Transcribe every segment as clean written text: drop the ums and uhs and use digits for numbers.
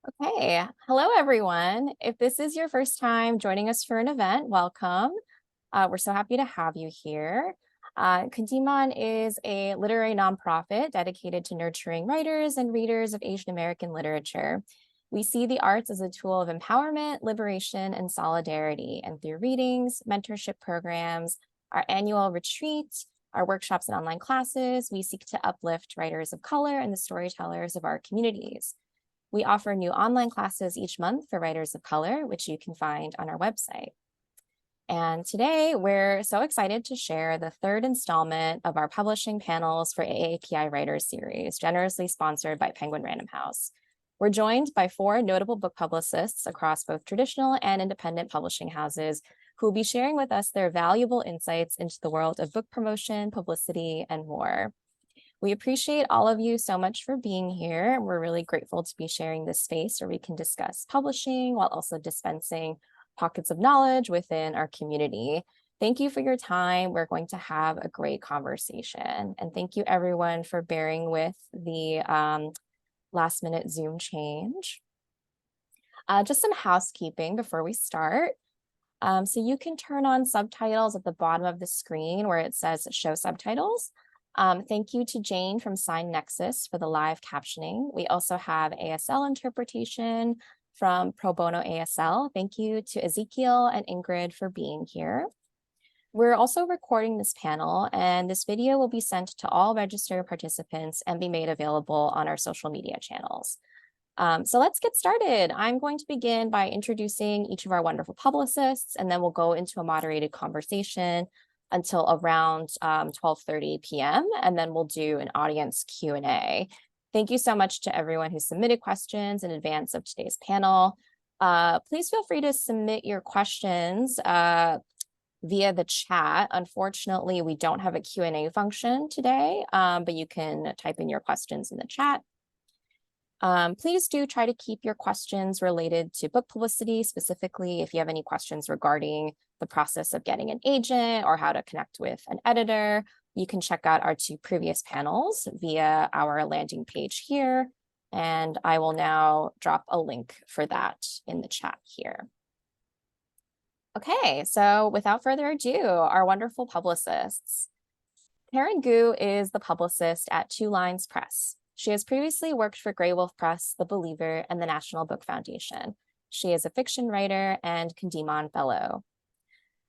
Okay, hello everyone. If this is your first time joining us for an event, welcome. We're so happy to have you here. Kundiman is a literary nonprofit dedicated to nurturing writers and readers of Asian American literature. We see the arts as a tool of empowerment, liberation, and solidarity. And through readings, mentorship programs, our annual retreat, our workshops and online classes, we seek to uplift writers of color and the storytellers of our communities. We offer new online classes each month for writers of color, which you can find on our website. And today we're so excited to share the third installment of our publishing panels for AAPI Writers series, generously sponsored by Penguin Random House. We're joined by four notable book publicists across both traditional and independent publishing houses who will be sharing with us their valuable insights into the world of book promotion, publicity, and more. We appreciate all of you so much for being here. We're really grateful to be sharing this space where we can discuss publishing while also dispensing pockets of knowledge within our community. Thank you for your time. We're going to have a great conversation. And thank you everyone for bearing with the last minute Zoom change. Just some housekeeping before we start. So you can turn on subtitles at the bottom of the screen where it says show subtitles. Thank you to Jane from Sign Nexus for the live captioning. We also have ASL interpretation from Pro Bono ASL. Thank you to Ezekiel and Ingrid for being here. We're also recording this panel, and this video will be sent to all registered participants and be made available on our social media channels. So let's get started. I'm going to begin by introducing each of our wonderful publicists, and then we'll go into a moderated conversation until around 12:30 p.m. And then we'll do an audience Q&A. Thank you so much to everyone who submitted questions in advance of today's panel. Please feel free to submit your questions via the chat. Unfortunately, we don't have a Q&A function today, but you can type in your questions in the chat. Please do try to keep your questions related to book publicity, specifically if you have any questions regarding the process of getting an agent or how to connect with an editor. You can check out our two previous panels via our landing page here, and I will now drop a link for that in the chat here. Okay, so without further ado, our wonderful publicists. Karen Gu is the publicist at Two Lines Press. She has previously worked for Grey Wolf Press, The Believer, and the National Book Foundation. She is a fiction writer and Kundiman Fellow.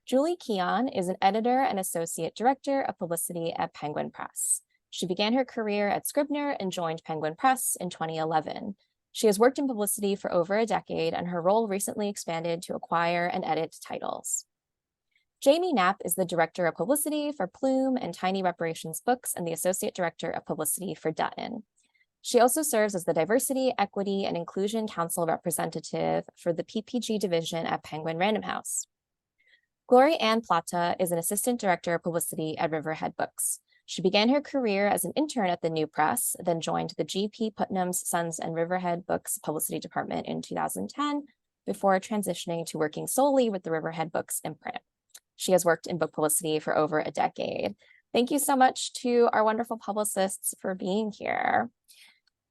Julie Kiyan is an editor and associate director of publicity at Penguin Press. She began her career at Scribner and joined Penguin Press in 2011. She has worked in publicity for over a decade, and her role recently expanded to acquire and edit titles. Jamie Knapp is the director of publicity for Plume and Tiny Reparations Books and the associate director of publicity for Dutton. She also serves as the Diversity, Equity, and Inclusion Council representative for the PPG division at Penguin Random House. Glory Anne Plata is an assistant director of publicity at Riverhead Books. She began her career as an intern at the New Press, then joined the G.P. Putnam's Sons and Riverhead Books publicity department in 2010, before transitioning to working solely with the Riverhead Books imprint. She has worked in book publicity for over a decade. Thank you so much to our wonderful publicists for being here.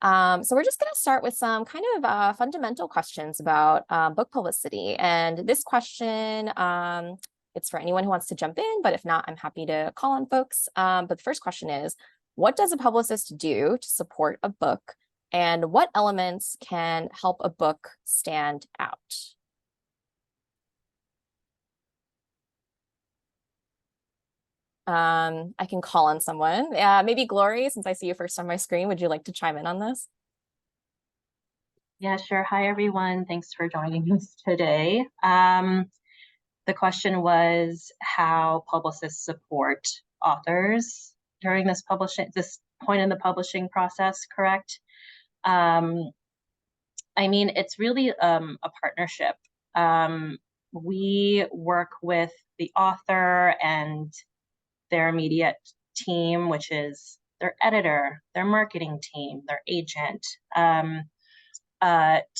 So we're just going to start with some kind of fundamental questions about book publicity. And this question, it's for anyone who wants to jump in, but if not, I'm happy to call on folks. But the first question is, what does a publicist do to support a book? And what elements can help a book stand out? I can call on someone. Maybe Glory, since I see you first on my screen, would you like to chime in on this? Yeah, sure. Hi, everyone. Thanks for joining us today. The question was how publicists support authors during this point in the publishing process, correct? I mean, it's really a partnership. We work with the author and their immediate team, which is their editor, their marketing team, their agent,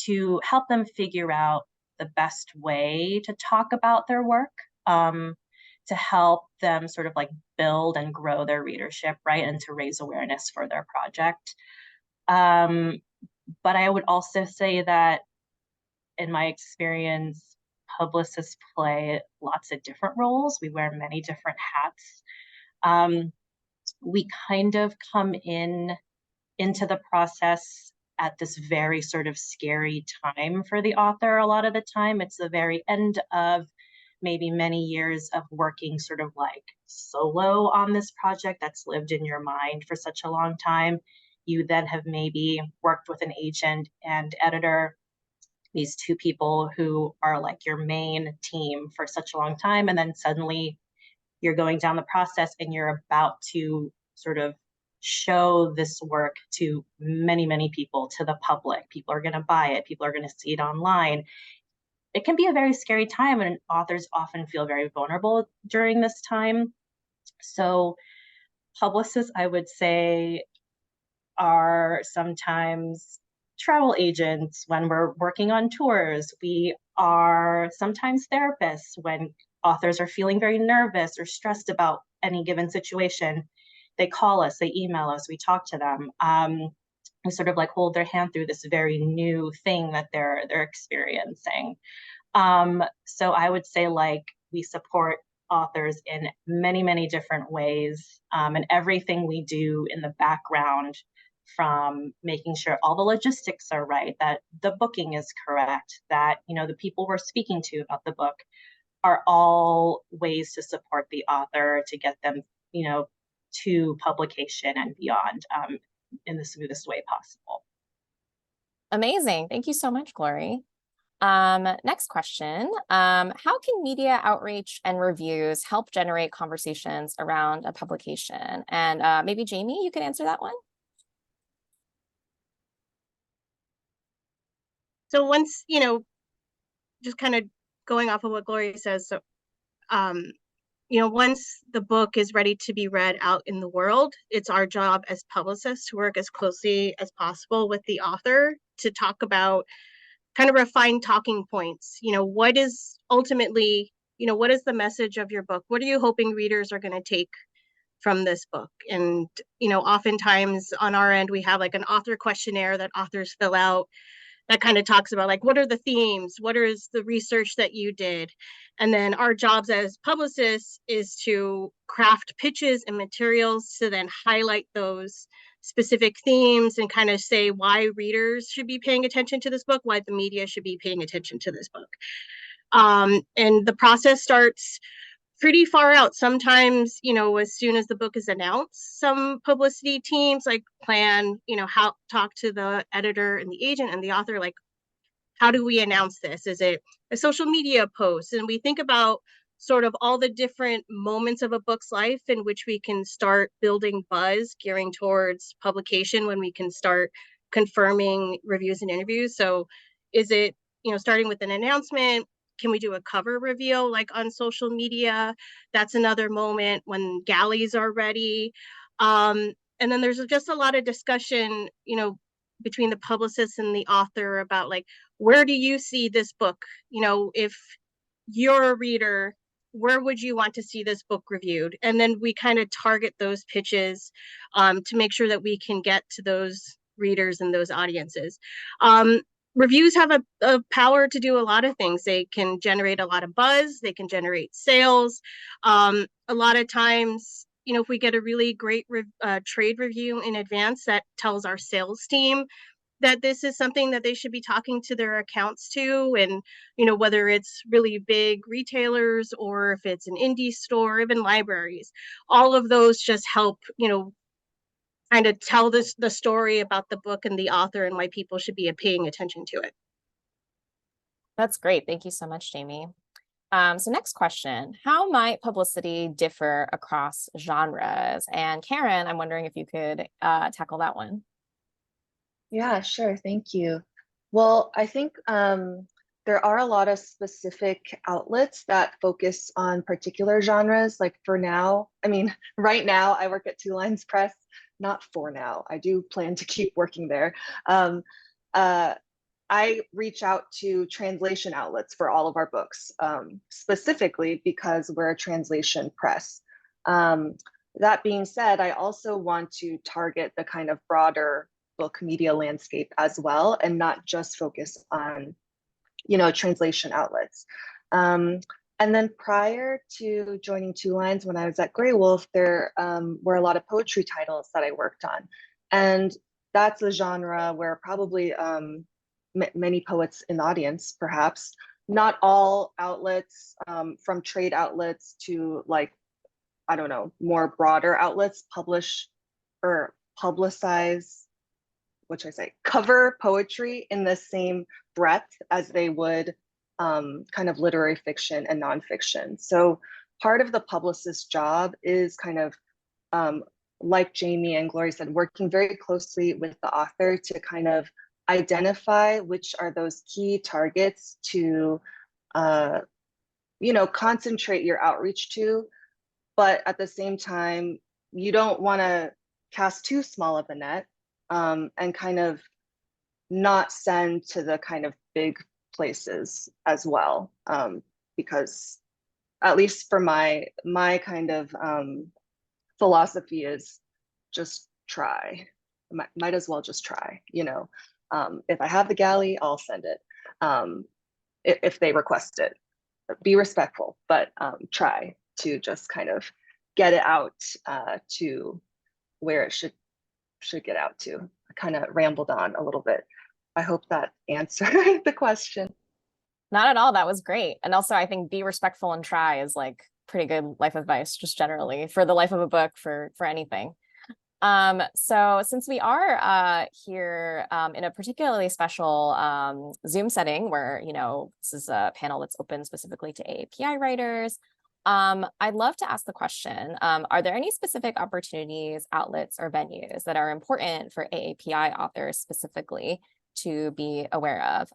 to help them figure out the best way to talk about their work, to help them sort of like build and grow their readership, right, and to raise awareness for their project. But I would also say that in my experience, publicists play lots of different roles. We wear many different hats. We kind of come into the process at this very sort of scary time for the author. A lot of the time, it's the very end of maybe many years of working sort of like solo on this project that's lived in your mind for such a long time. You then have maybe worked with an agent and editor, these two people who are like your main team for such a long time. And then suddenly you're going down the process and you're about to sort of show this work to many, many people, to the public. People are going to buy it, people are going to see it online. It can be a very scary time, and authors often feel very vulnerable during this time. So, publicists, I would say, are sometimes travel agents when we're working on tours. We are sometimes therapists when authors are feeling very nervous or stressed about any given situation. They call us, they email us, we talk to them. We sort of like hold their hand through this very new thing that they're experiencing. So I would say like we support authors in many, many different ways, and everything we do in the background, from making sure all the logistics are right, that the booking is correct, that the people we're speaking to about the book are all ways to support the author to get them to publication and beyond, in the smoothest way possible. Amazing. Thank you so much, Glory. Next question. How can media outreach and reviews help generate conversations around a publication? And maybe Jamie, you can answer that one. So once, just kind of going off of what Gloria says, so, once the book is ready to be read out in the world, it's our job as publicists to work as closely as possible with the author to talk about kind of refine talking points. What is ultimately, what is the message of your book? What are you hoping readers are going to take from this book? And, oftentimes on our end, we have like an author questionnaire that authors fill out that kind of talks about like, what are the themes? What is the research that you did? And then our jobs as publicists is to craft pitches and materials to then highlight those specific themes and kind of say why readers should be paying attention to this book, why the media should be paying attention to this book. And the process starts pretty far out. Sometimes, as soon as the book is announced, some publicity teams like plan, how talk to the editor and the agent and the author, like, how do we announce this? Is it a social media post? And we think about sort of all the different moments of a book's life in which we can start building buzz, gearing towards publication, when we can start confirming reviews and interviews. So is it, starting with an announcement? Can we do a cover reveal like on social media? That's another moment when galleys are ready. And then there's just a lot of discussion, between the publicist and the author about like, where do you see this book? If you're a reader, where would you want to see this book reviewed? And then we kind of target those pitches to make sure that we can get to those readers and those audiences. Reviews have a power to do a lot of things. They can generate a lot of buzz. They can generate sales. A lot of times, if we get a really great trade review in advance, that tells our sales team that this is something that they should be talking to their accounts to. And, whether it's really big retailers or if it's an indie store, even libraries, all of those just help, kind of tell the story about the book and the author and why people should be paying attention to it. That's great. Thank you so much, Jamie. So next question, how might publicity differ across genres? And Karen, I'm wondering if you could tackle that one. Yeah, sure. Thank you. Well, I think there are a lot of specific outlets that focus on particular genres. Like right now I work at Two Lines Press, not for now. I do plan to keep working there. I reach out to translation outlets for all of our books, specifically because we're a translation press. That being said, I also want to target the kind of broader book media landscape as well, and not just focus on, translation outlets. And then prior to joining Two Lines, when I was at Grey Wolf, there were a lot of poetry titles that I worked on. And that's a genre where probably many poets in the audience, perhaps, not all outlets, from trade outlets to like, I don't know, more broader outlets publish or publicize, what should I say, cover poetry in the same breadth as they would kind of literary fiction and nonfiction. So part of the publicist's job is kind of, like Jamie and Glory said, working very closely with the author to kind of identify which are those key targets to, concentrate your outreach to. But at the same time, you don't want to cast too small of a net, and kind of not send to the kind of big places as well, because at least for my kind of philosophy is just try. Might as well just try. If I have the galley, I'll send it, if they request it. Be respectful, but try to just kind of get it out to where it should get out to. I kind of rambled on a little bit. I hope that answered the question. Not at all. That was great. And also, I think be respectful and try is like pretty good life advice, just generally for the life of a book, for anything. So since we are here in a particularly special Zoom setting where, this is a panel that's open specifically to AAPI writers, I'd love to ask the question, are there any specific opportunities, outlets, or venues that are important for AAPI authors specifically to be aware of?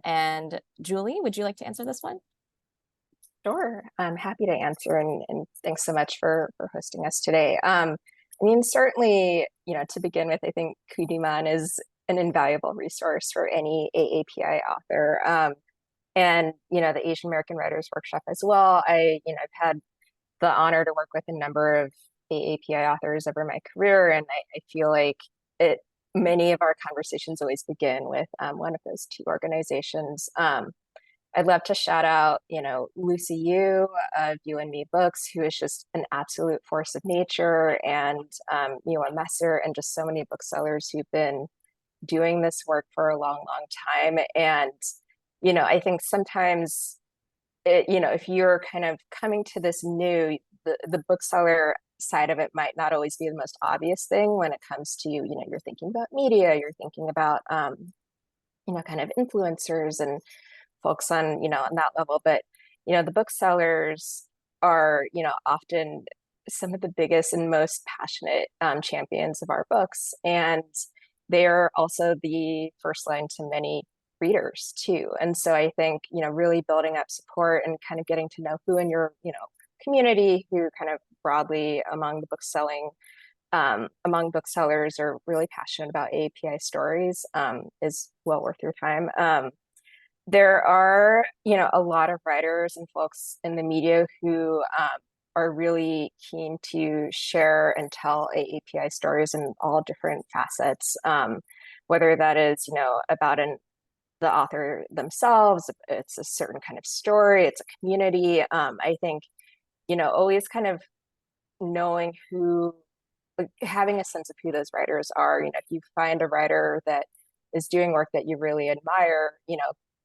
And Julie, would you like to answer this one? Sure, I'm happy to answer, and thanks so much for hosting us today. Certainly, to begin with, I think Kundiman is an invaluable resource for any AAPI author. And, the Asian American Writers Workshop as well. I've had the honor to work with a number of AAPI authors over my career, and I feel like many of our conversations always begin with one of those two organizations. I'd love to shout out, Lucy Yu of You and Me Books, who is just an absolute force of nature, and Yuan Messer, and just so many booksellers who've been doing this work for a long, long time. And, I think sometimes, if you're kind of coming to this new, the bookseller side of it might not always be the most obvious thing when it comes to, you're thinking about media, you're thinking about, kind of influencers and folks on, on that level. But, the booksellers are, often some of the biggest and most passionate champions of our books. And they're also the first line to many readers too. And so I think, really building up support and kind of getting to know who in your, community, who kind of broadly among booksellers are really passionate about AAPI stories, is well worth your time. There are, a lot of writers and folks in the media who are really keen to share and tell AAPI stories in all different facets, whether that is, about the author themselves, it's a certain kind of story, it's a community. I think, always kind of knowing having a sense of who those writers are. If you find a writer that is doing work that you really admire,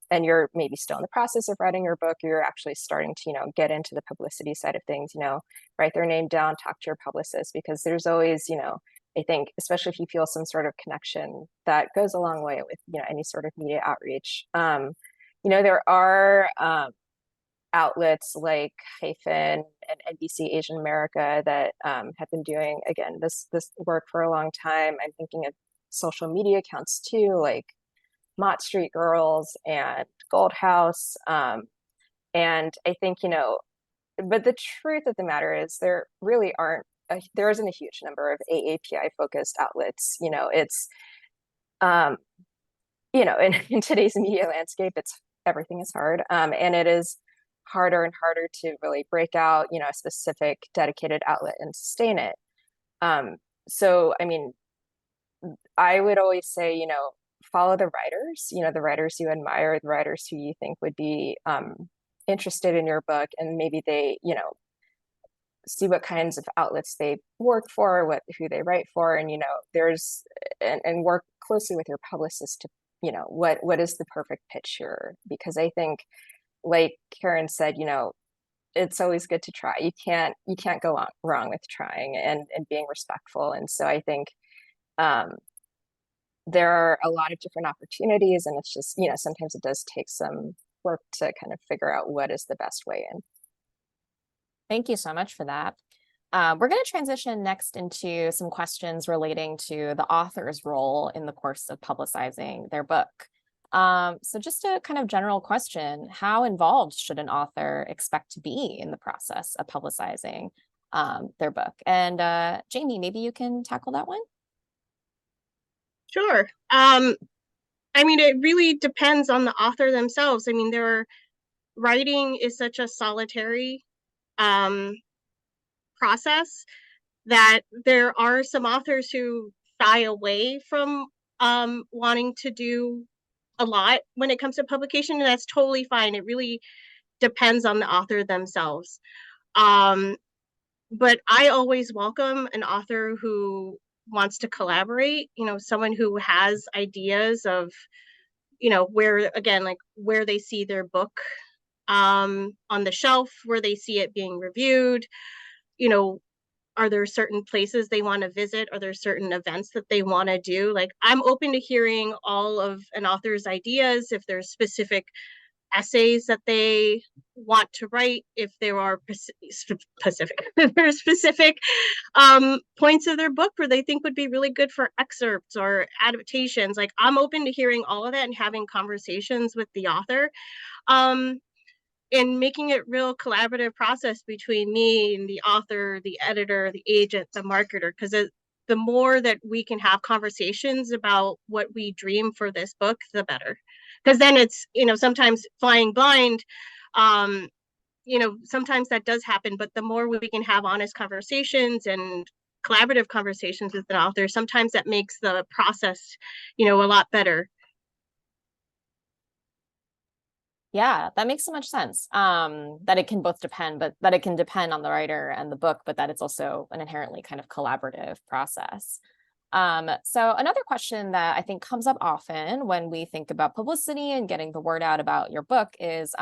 and you're maybe still in the process of writing your book, or you're actually starting to, get into the publicity side of things, write their name down, talk to your publicist, because there's always, I think, especially if you feel some sort of connection, that goes a long way with, any sort of media outreach. There are outlets like Hyphen and NBC Asian America that have been doing, again, this work for a long time. I'm thinking of social media accounts too, like Mott Street Girls and Gold House. And I think, but the truth of the matter is there really there isn't a huge number of AAPI focused outlets. It's, in today's media landscape, everything is hard. And it is harder and harder to really break out, a specific dedicated outlet and sustain it. So, I would always say, follow the writers, the writers you admire, the writers who you think would be interested in your book, and maybe they, see what kinds of outlets they work for, who they write for, and and work closely with your publicist to, what is the perfect pitch here? Because I think, like Karen said, it's always good to try. You can't go wrong with trying and being respectful. And so I think there are a lot of different opportunities, and it's just, sometimes it does take some work to kind of figure out what is the best way in. Thank you so much for that. We're going to transition next into some questions relating to the author's role in the course of publicizing their book. So just a kind of general question, how involved should an author expect to be in the process of publicizing their book? And Jamie, maybe you can tackle that one? Sure. I mean, it really depends on the author themselves. I mean, writing is such a solitary process that there are some authors who shy away from wanting to do a lot when it comes to publication, and that's totally fine. It really depends on the author themselves. But I always welcome an author who wants to collaborate, someone who has ideas of, where they see their book on the shelf, where they see it being reviewed, are there certain places they want to visit? Are there certain events that they want to do? Like, I'm open to hearing all of an author's ideas. If there's specific essays that they want to write, if there are specific points of their book where they think would be really good for excerpts or adaptations. Like, I'm open to hearing all of that and having conversations with the author. And making it real collaborative process between me and the author, the editor, the agent, the marketer, because the more that we can have conversations about what we dream for this book, the better. Because then it's, sometimes flying blind, sometimes that does happen, but the more we can have honest conversations and collaborative conversations with the author, sometimes that makes the process, a lot better. Yeah, that makes so much sense. That it can both depend, but that it can depend on the writer and the book, but that it's also an inherently kind of collaborative process. So another question that I think comes up often when we think about publicity and getting the word out about your book is,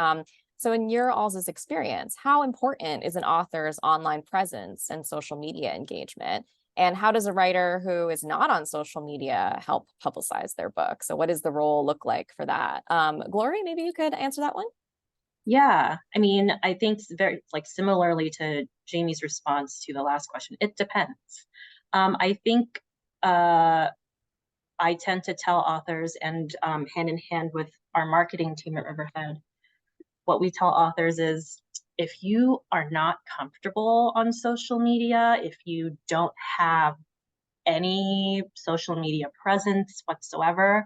so in your all's experience, how important is an author's online presence and social media engagement? And how does a writer who is not on social media help publicize their book? So what does the role look like for that? Glory, maybe you could answer that one? Yeah, I mean, I think very similarly to Jamie's response to the last question, it depends. I think I tend to tell authors, and hand in hand with our marketing team at Riverhead, what we tell authors is, if you are not comfortable on social media, if you don't have any social media presence whatsoever,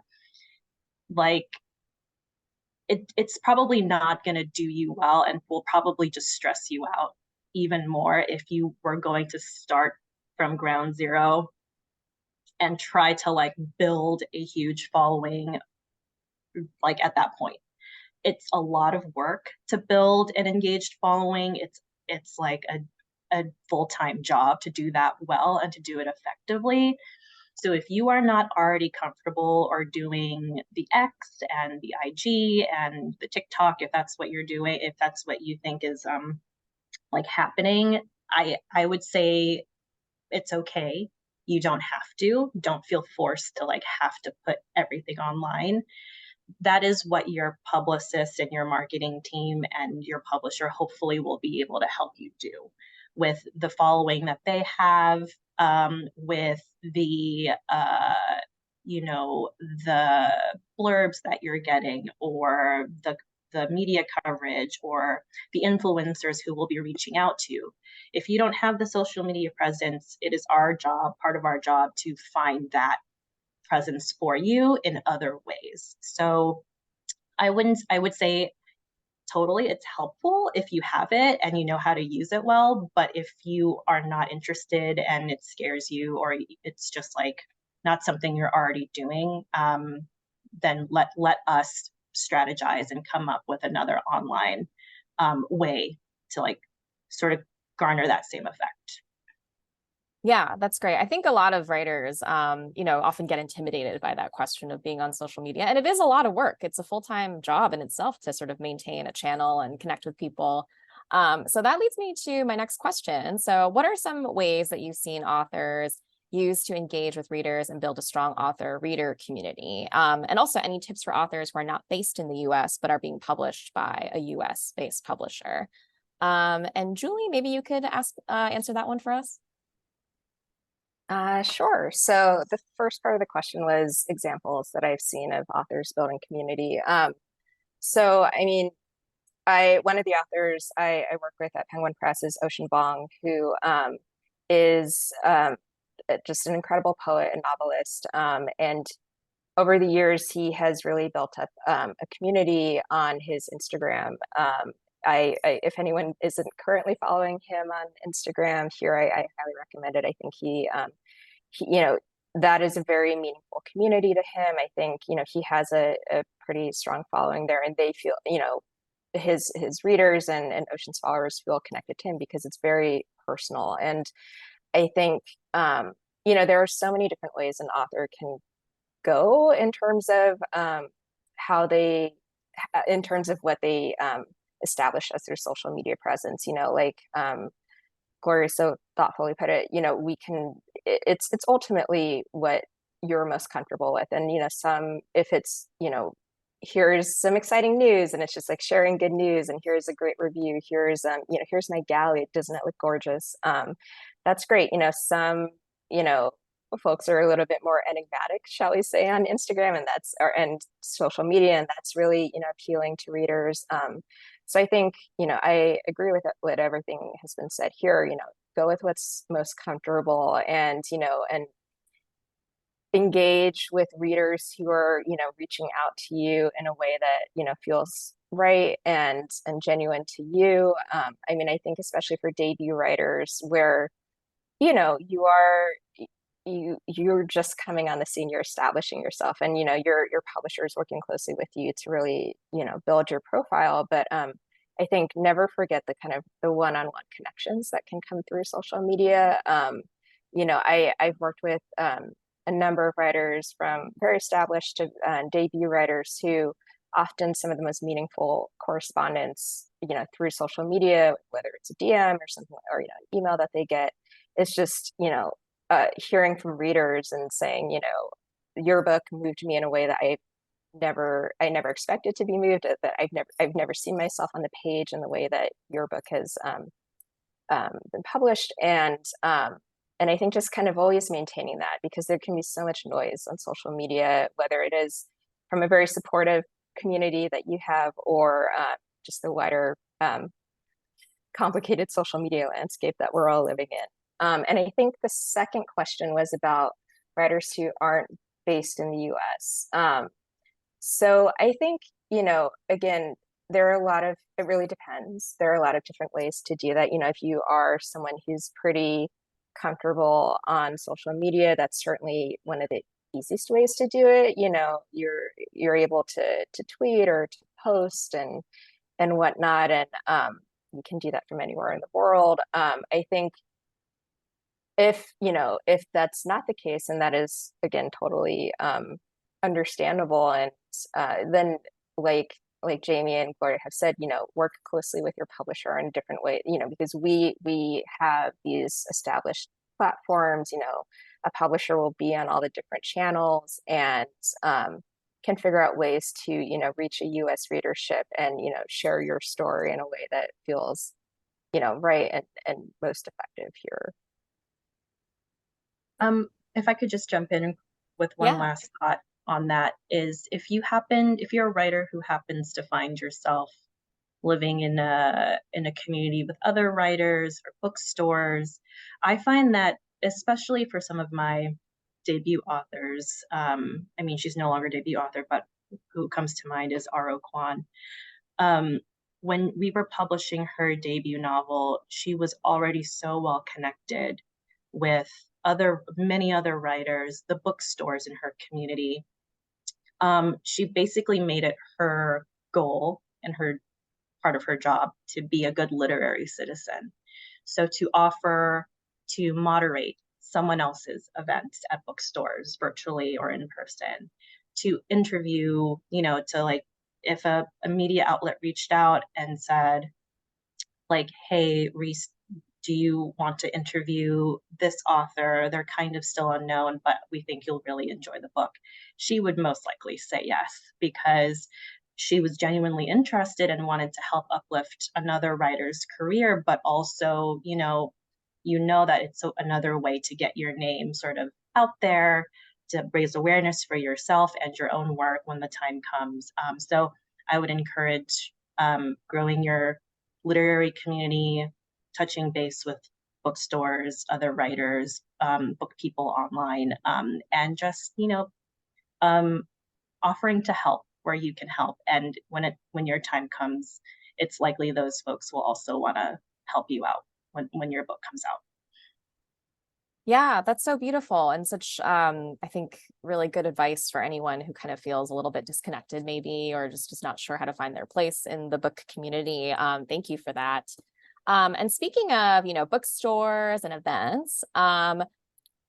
it's probably not going to do you well, and will probably just stress you out even more if you were going to start from ground zero and try to build a huge following at that point. It's a lot of work to build an engaged following. It's like a full-time job to do that well and to do it effectively. So if you are not already comfortable or doing the X and the IG and the TikTok, if that's what you're doing, if that's what you think is happening, I would say it's okay. You don't have to. Don't feel forced to have to put everything online. That is what your publicist and your marketing team and your publisher hopefully will be able to help you do with the following that they have, with the the blurbs that you're getting, or the media coverage, or the influencers who will be reaching out to you. If you don't have the social media presence, it is part of our job to find that presence for you in other ways. So I would say totally it's helpful if you have it and you know how to use it well, but if you are not interested and it scares you, or it's just not something you're already doing, then let us strategize and come up with another online way to like sort of garner that same effect. Yeah, that's great. I think a lot of writers, often get intimidated by that question of being on social media. And it is a lot of work. It's a full-time job in itself to sort of maintain a channel and connect with people. So that leads me to my next question. So what are some ways that you've seen authors use to engage with readers and build a strong author-reader community? And also any tips for authors who are not based in the US, but are being published by a US-based publisher? And Julie, maybe you could answer that one for us. Sure. So the first part of the question was examples that I've seen of authors building community. So I mean, one of the authors I work with at Penguin Press is Ocean Vuong, who is just an incredible poet and novelist. And over the years, he has really built up a community on his Instagram. If anyone isn't currently following him on Instagram here, I highly recommend it. I think he that is a very meaningful community to him. I think, he has a pretty strong following there, and they feel, his readers and Ocean's followers feel connected to him because it's very personal. And I think, there are so many different ways an author can go in terms of what they establish as their social media presence. Glory so thoughtfully put it, it's ultimately what you're most comfortable with. And, if it's, here's some exciting news and it's just like sharing good news, and here's a great review, here's my galley, doesn't it look gorgeous? That's great. Some, folks are a little bit more enigmatic, shall we say, on Instagram and social media, and that's really, appealing to readers. So I think, I agree with what everything has been said here. Go with what's most comfortable, and and engage with readers who are, reaching out to you in a way that, feels right and genuine to you. I think especially for debut writers where, you're just coming on the scene, you're establishing yourself, and your publisher is working closely with you to really build your profile. But I think never forget the kind of the one-on-one connections that can come through social media. I've worked with a number of writers, from very established to debut writers, who often some of the most meaningful correspondence through social media, whether it's a DM or something, or an email that they get, is just hearing from readers and saying, your book moved me in a way that I never expected to be moved, that I've never seen myself on the page in the way that your book has been published. And I think just kind of always maintaining that, because there can be so much noise on social media, whether it is from a very supportive community that you have, or just the wider complicated social media landscape that we're all living in. And I think the second question was about writers who aren't based in the US. So I think, again, it really depends. There are a lot of different ways to do that. If you are someone who's pretty comfortable on social media, that's certainly one of the easiest ways to do it. You're able to tweet or to post and whatnot, and you can do that from anywhere in the world. I think if that's not the case, and that is, again, totally understandable, and then like Jamie and Gloria have said, work closely with your publisher in a different way, because we have these established platforms. A publisher will be on all the different channels, and can figure out ways to reach a US readership and share your story in a way that feels right and most effective here. If I could just jump in with one last thought on that, is if you're a writer who happens to find yourself living in a community with other writers or bookstores, I find that, especially for some of my debut authors, she's no longer debut author, but who comes to mind is R.O. Kwan. When we were publishing her debut novel, she was already so well connected with many other writers, the bookstores in her community. She basically made it her goal and her part of her job to be a good literary citizen. So to moderate someone else's events at bookstores, virtually or in person, to interview, to like, if a media outlet reached out and said, like, hey, Reese, do you want to interview this author? They're kind of still unknown, but we think you'll really enjoy the book. She would most likely say yes, because she was genuinely interested and wanted to help uplift another writer's career, but also, that it's another way to get your name sort of out there, to raise awareness for yourself and your own work when the time comes. So I would encourage growing your literary community, touching base with bookstores, other writers, book people online, and just, offering to help where you can help. And when your time comes, it's likely those folks will also want to help you out when your book comes out. Yeah, that's so beautiful, and such, I think, really good advice for anyone who kind of feels a little bit disconnected maybe, or just not sure how to find their place in the book community. Thank you for that. And speaking of, bookstores and events,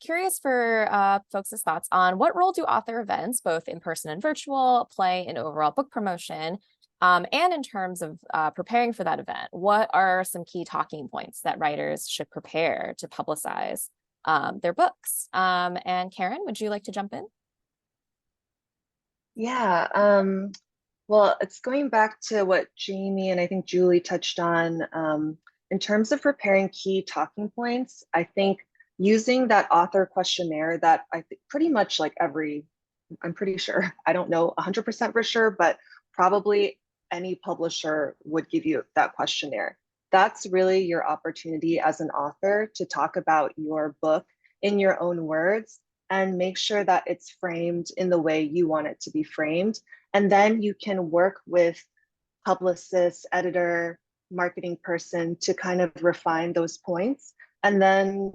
curious for folks' thoughts on what role do author events, both in person and virtual, play in overall book promotion? And in terms of preparing for that event, what are some key talking points that writers should prepare to publicize their books? And Karen, would you like to jump in? Yeah, well, it's going back to what Jamie and I think Julie touched on. In terms of preparing key talking points, I think using that author questionnaire that I think pretty much like I'm pretty sure, I don't know 100% for sure, but probably any publisher would give you that questionnaire. That's really your opportunity as an author to talk about your book in your own words and make sure that it's framed in the way you want it to be framed. And then you can work with publicist, editor, marketing person to kind of refine those points. And then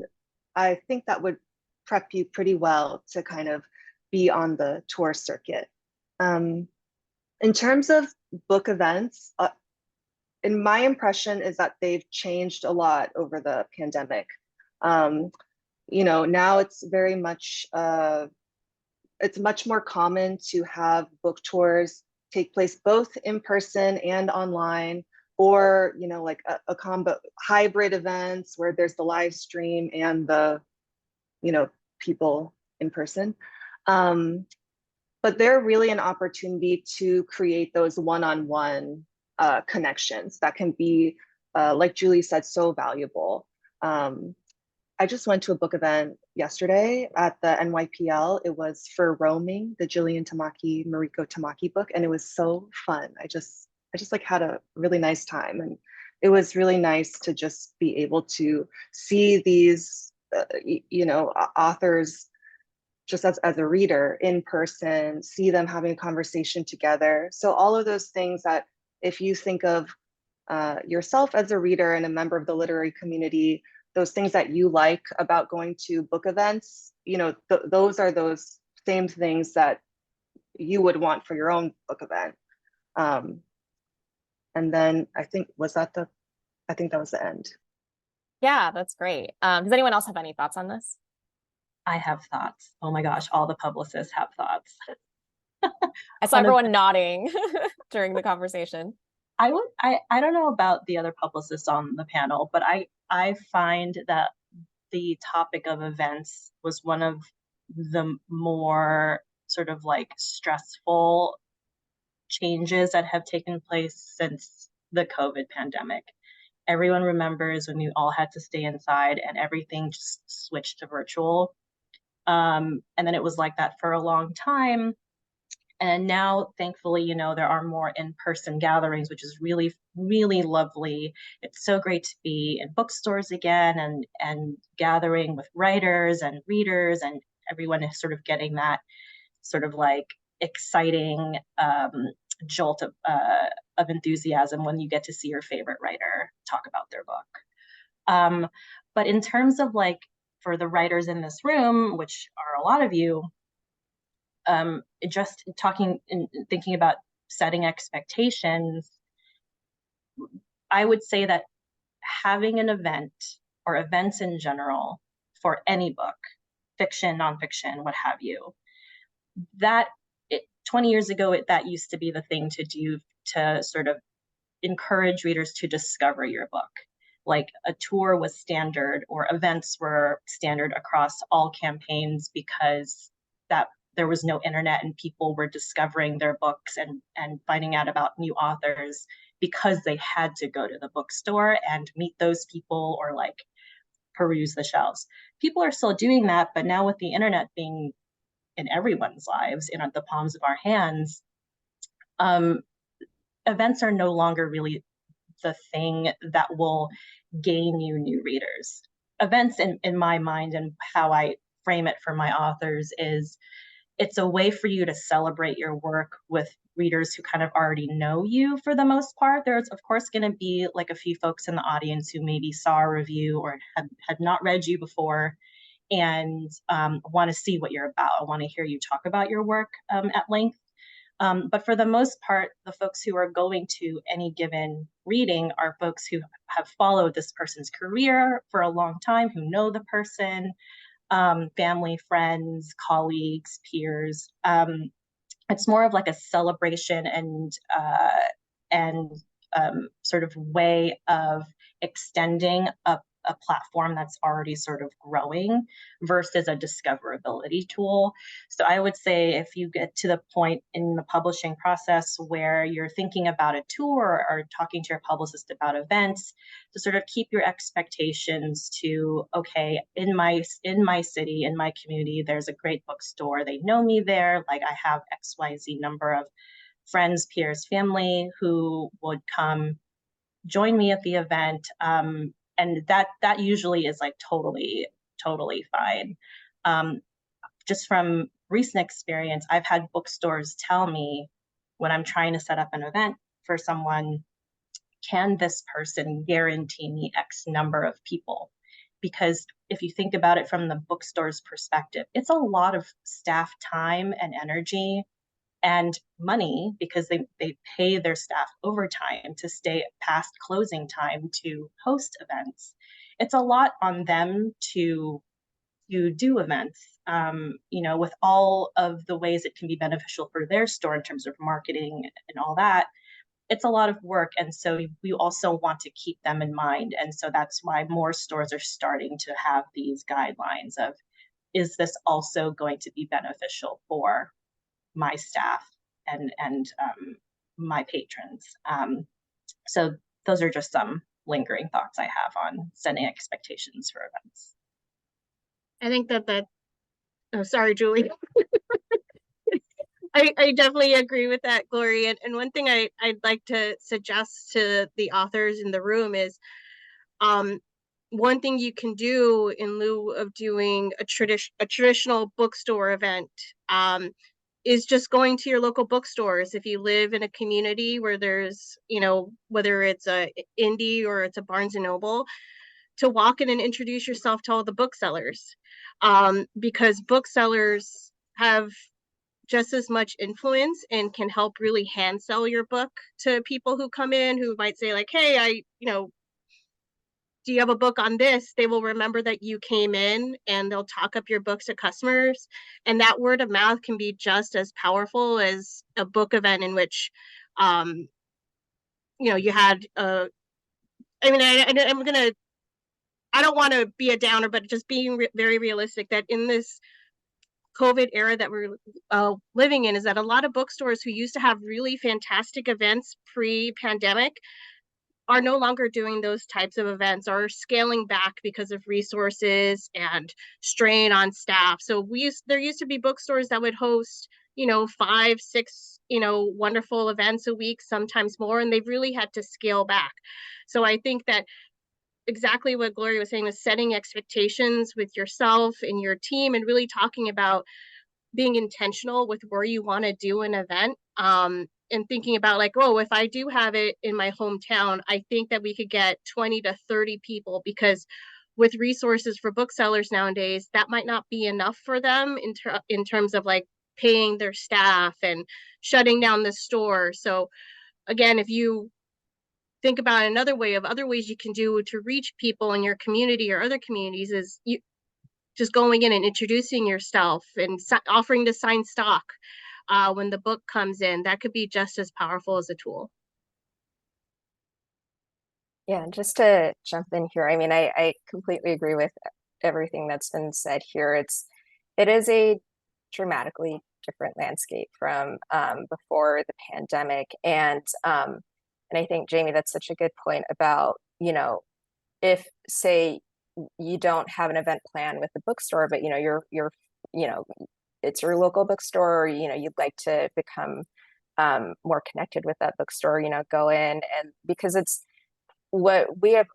I think that would prep you pretty well to kind of be on the tour circuit. In terms of book events, in my impression is that they've changed a lot over the pandemic. Now it's very much, it's much more common to have book tours take place both in person and online, or, like a combo hybrid events where there's the live stream and the, people in person. But they're really an opportunity to create those one-on-one connections that can be, like Julie said, so valuable. I just went to a book event yesterday at the NYPL. It was for Roaming, the Mariko Tamaki book, and it was so fun. I just like had a really nice time, and it was really nice to just be able to see these, authors just as a reader in person, see them having a conversation together. So all of those things that if you think of yourself as a reader and a member of the literary community, those things that you like about going to book events, those are those same things that you would want for your own book event. And then I think that was the end. Yeah, that's great. Does anyone else have any thoughts on this? I have thoughts. Oh my gosh, all the publicists have thoughts. I saw everyone nodding during the conversation. I don't know about the other publicists on the panel, but I find that the topic of events was one of the more sort of like stressful changes that have taken place since the COVID pandemic. Everyone remembers when we all had to stay inside and everything just switched to virtual. And then it was like that for a long time. And now, thankfully, there are more in-person gatherings, which is really, really lovely. It's so great to be in bookstores again and gathering with writers and readers, and everyone is sort of getting that sort of like exciting jolt of enthusiasm when you get to see your favorite writer talk about their book. But in terms of like for the writers in this room, which are a lot of you, just talking and thinking about setting expectations, I would say that having an event or events in general for any book, fiction, nonfiction, what have you, 20 years ago, that used to be the thing to do to sort of encourage readers to discover your book. Like a tour was standard, or events were standard across all campaigns, because that there was no internet and people were discovering their books and finding out about new authors because they had to go to the bookstore and meet those people or like peruse the shelves. People are still doing that, but now with the internet being in everyone's lives, in the palms of our hands, events are no longer really the thing that will gain you new readers. Events, in my mind, and how I frame it for my authors, is it's a way for you to celebrate your work with readers who kind of already know you for the most part. There's, of course, going to be like a few folks in the audience who maybe saw a review or had not read you before and want to see what you're about. I want to hear you talk about your work at length. But for the most part, the folks who are going to any given reading are folks who have followed this person's career for a long time, who know the person, family, friends, colleagues, peers. It's more of like a celebration and sort of way of extending a platform that's already sort of growing versus a discoverability tool. So I would say if you get to the point in the publishing process where you're thinking about a tour or talking to your publicist about events, to sort of keep your expectations to, okay, in my city, in my community, there's a great bookstore. They know me there. Like I have XYZ number of friends, peers, family who would come join me at the event. And that usually is like totally fine. Just from recent experience, I've had bookstores tell me when I'm trying to set up an event for someone, can this person guarantee me X number of people? Because if you think about it from the bookstore's perspective, it's a lot of staff time and energy and money, because they pay their staff overtime to stay past closing time to host events. It's a lot on them to do events, with all of the ways it can be beneficial for their store in terms of marketing and all that. It's a lot of work. And so we also want to keep them in mind. And so that's why more stores are starting to have these guidelines of, is this also going to be beneficial for my staff and my patrons? So those are just some lingering thoughts I have on setting expectations for events. I think oh, sorry, Julie. I definitely agree with that, Glory. And one thing I'd like to suggest to the authors in the room is, one thing you can do in lieu of doing a traditional bookstore event, is just going to your local bookstores. If you live in a community where there's, whether it's a indie or it's a Barnes and Noble, to walk in and introduce yourself to all the booksellers, because booksellers have just as much influence and can help really hand sell your book to people who come in who might say like, hey, do you have a book on this? They will remember that you came in and they'll talk up your books to customers. And that word of mouth can be just as powerful as a book event in which, you had, I don't want to be a downer, but just being very realistic that in this COVID era that we're living in, is that a lot of bookstores who used to have really fantastic events pre-pandemic are no longer doing those types of events, or scaling back because of resources and strain on staff. So there used to be bookstores that would host, 5, 6, wonderful events a week, sometimes more, and they've really had to scale back. So I think that exactly what Gloria was saying is setting expectations with yourself and your team, and really talking about being intentional with where you want to do an event, and thinking about like, oh, if I do have it in my hometown, I think that we could get 20 to 30 people, because with resources for booksellers nowadays, that might not be enough for them in terms of like paying their staff and shutting down the store. So again, if you think about another way of other ways you can do to reach people in your community or other communities, is you just going in and introducing yourself and offering to sign stock when the book comes in. That could be just as powerful as a tool. Yeah, just to jump in here, I mean, I completely agree with everything that's been said here. It is a dramatically different landscape from before the pandemic. And I think, Jamie, that's such a good point about, you know, if say you don't have an event plan with the bookstore, but you're you know, it's your local bookstore, or you'd like to become more connected with that bookstore, go in, and because it's what we have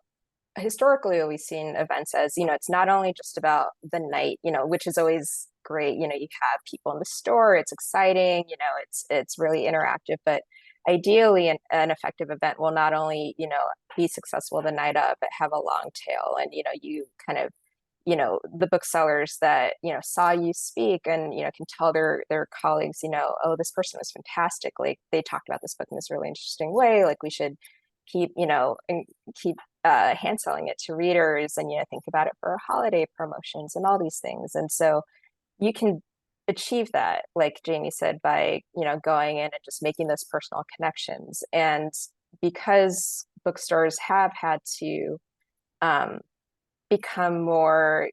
historically always seen events as, it's not only just about the night, which is always great. You have people in the store, it's exciting, it's really interactive, but ideally an effective event will not only, be successful the night of, but have a long tail. And, you kind of, the booksellers that, saw you speak and, can tell their colleagues, oh, this person was fantastic. Like they talked about this book in this really interesting way. Like we should keep, and keep hand selling it to readers, and think about it for holiday promotions and all these things. And so you can achieve that, like Jamie said, by going in and just making those personal connections. And because bookstores have had to become more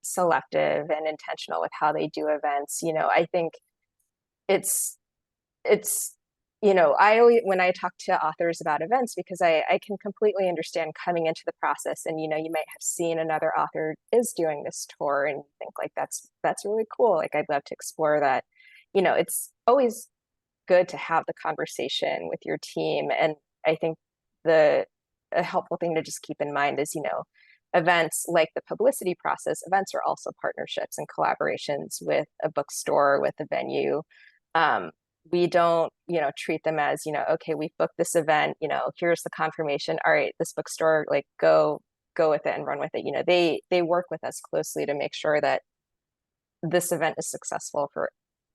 selective and intentional with how they do events, I think it's I always, when I talk to authors about events, because I can completely understand coming into the process and, you might have seen another author is doing this tour and think like, that's really cool. Like, I'd love to explore that. It's always good to have the conversation with your team. And I think a helpful thing to just keep in mind is, events like the publicity process, events are also partnerships and collaborations with a bookstore, with a venue. We don't, treat them as, okay, we've booked this event, here's the confirmation. All right, this bookstore, like go with it and run with it. They work with us closely to make sure that this event is successful for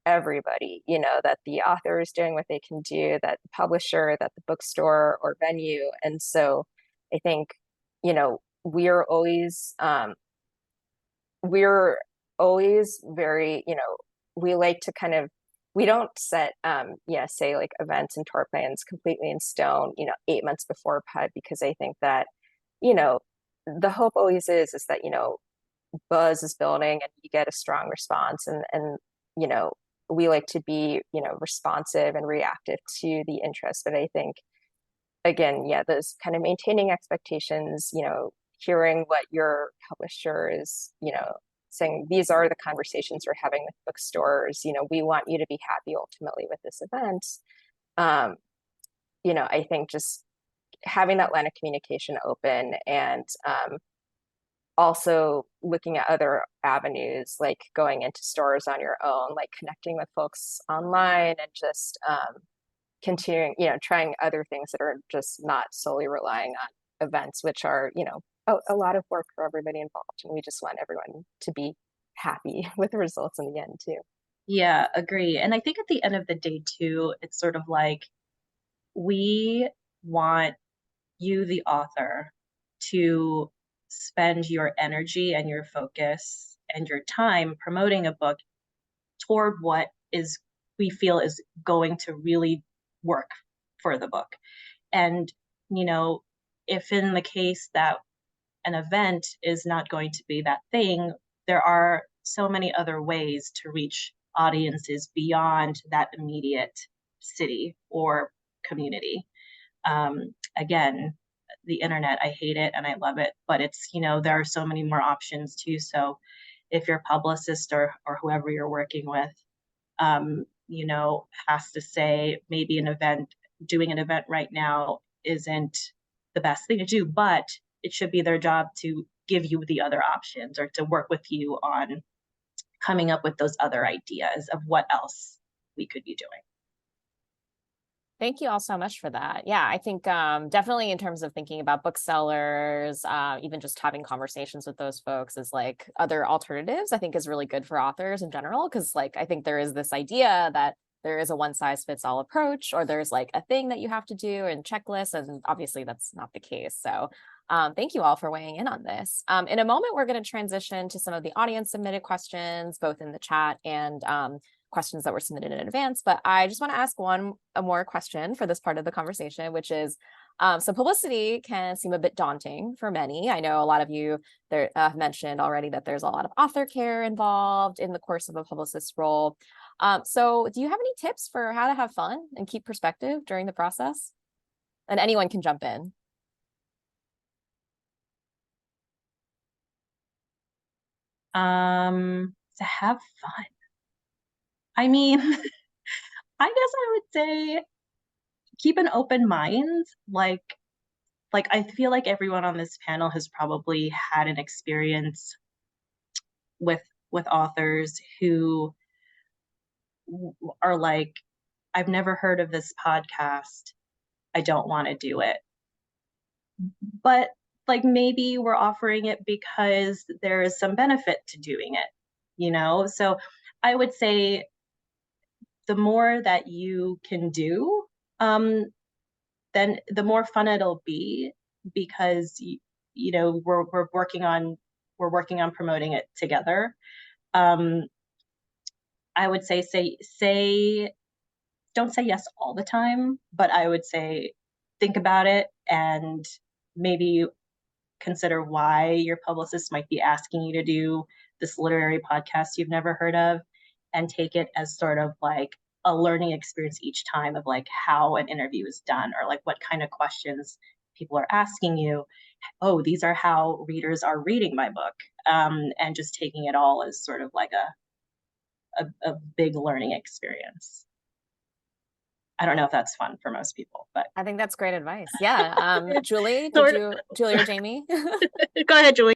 everybody, that the author is doing what they can do, that the publisher, that the bookstore or venue. And so I think, we're always very, we like to kind of, we don't set, say like events and tour plans completely in stone, 8 months before PUD, because I think that, the hope always is that, buzz is building and you get a strong response. And we like to be, responsive and reactive to the interest. But I think, again, those kind of maintaining expectations, hearing what your publisher is, saying, these are the conversations we're having with bookstores, we want you to be happy ultimately with this event. I think just having that line of communication open, and also looking at other avenues, like going into stores on your own, like connecting with folks online, and just continuing, trying other things that are just not solely relying on events, which are, a lot of work for everybody involved. And we just want everyone to be happy with the results in the end too. Yeah, agree. And I think at the end of the day too, it's sort of like, we want you, the author, to spend your energy and your focus and your time promoting a book toward what is we feel is going to really work for the book. And, if in the case that an event is not going to be that thing, there are so many other ways to reach audiences beyond that immediate city or community. Again, the internet, I hate it and I love it, but it's, there are so many more options too. So if your publicist or whoever you're working with, has to say maybe doing an event right now isn't the best thing to do, but it should be their job to give you the other options, or to work with you on coming up with those other ideas of what else we could be doing. Thank you all so much for that. Yeah, I think definitely in terms of thinking about booksellers, even just having conversations with those folks is like other alternatives, I think is really good for authors in general. Cause like I think there is this idea that there is a one size fits all approach, or there's like a thing that you have to do and checklists. And obviously that's not the case. So thank you all for weighing in on this. In a moment, we're going to transition to some of the audience submitted questions, both in the chat and questions that were submitted in advance, but I just want to ask a more question for this part of the conversation, which is, so publicity can seem a bit daunting for many. I know a lot of you there have mentioned already that there's a lot of author care involved in the course of a publicist role. So do you have any tips for how to have fun and keep perspective during the process? And anyone can jump in. To have fun. I mean, I guess I would say keep an open mind. Like I feel like everyone on this panel has probably had an experience with authors who are like, I've never heard of this podcast. I don't want to do it. But like maybe we're offering it because there is some benefit to doing it, you know? So I would say the more that you can do, then the more fun it'll be, because you know we're working on promoting it together. I would say don't say yes all the time, but I would say think about it and maybe consider why your publicist might be asking you to do this literary podcast you've never heard of, and take it as sort of like a learning experience each time of like how an interview is done, or like what kind of questions people are asking you. Oh, these are how readers are reading my book, and just taking it all as sort of like a big learning experience. I don't know if that's fun for most people, but I think that's great advice. Yeah. Julie, Julie or Jamie? Go ahead, Julie.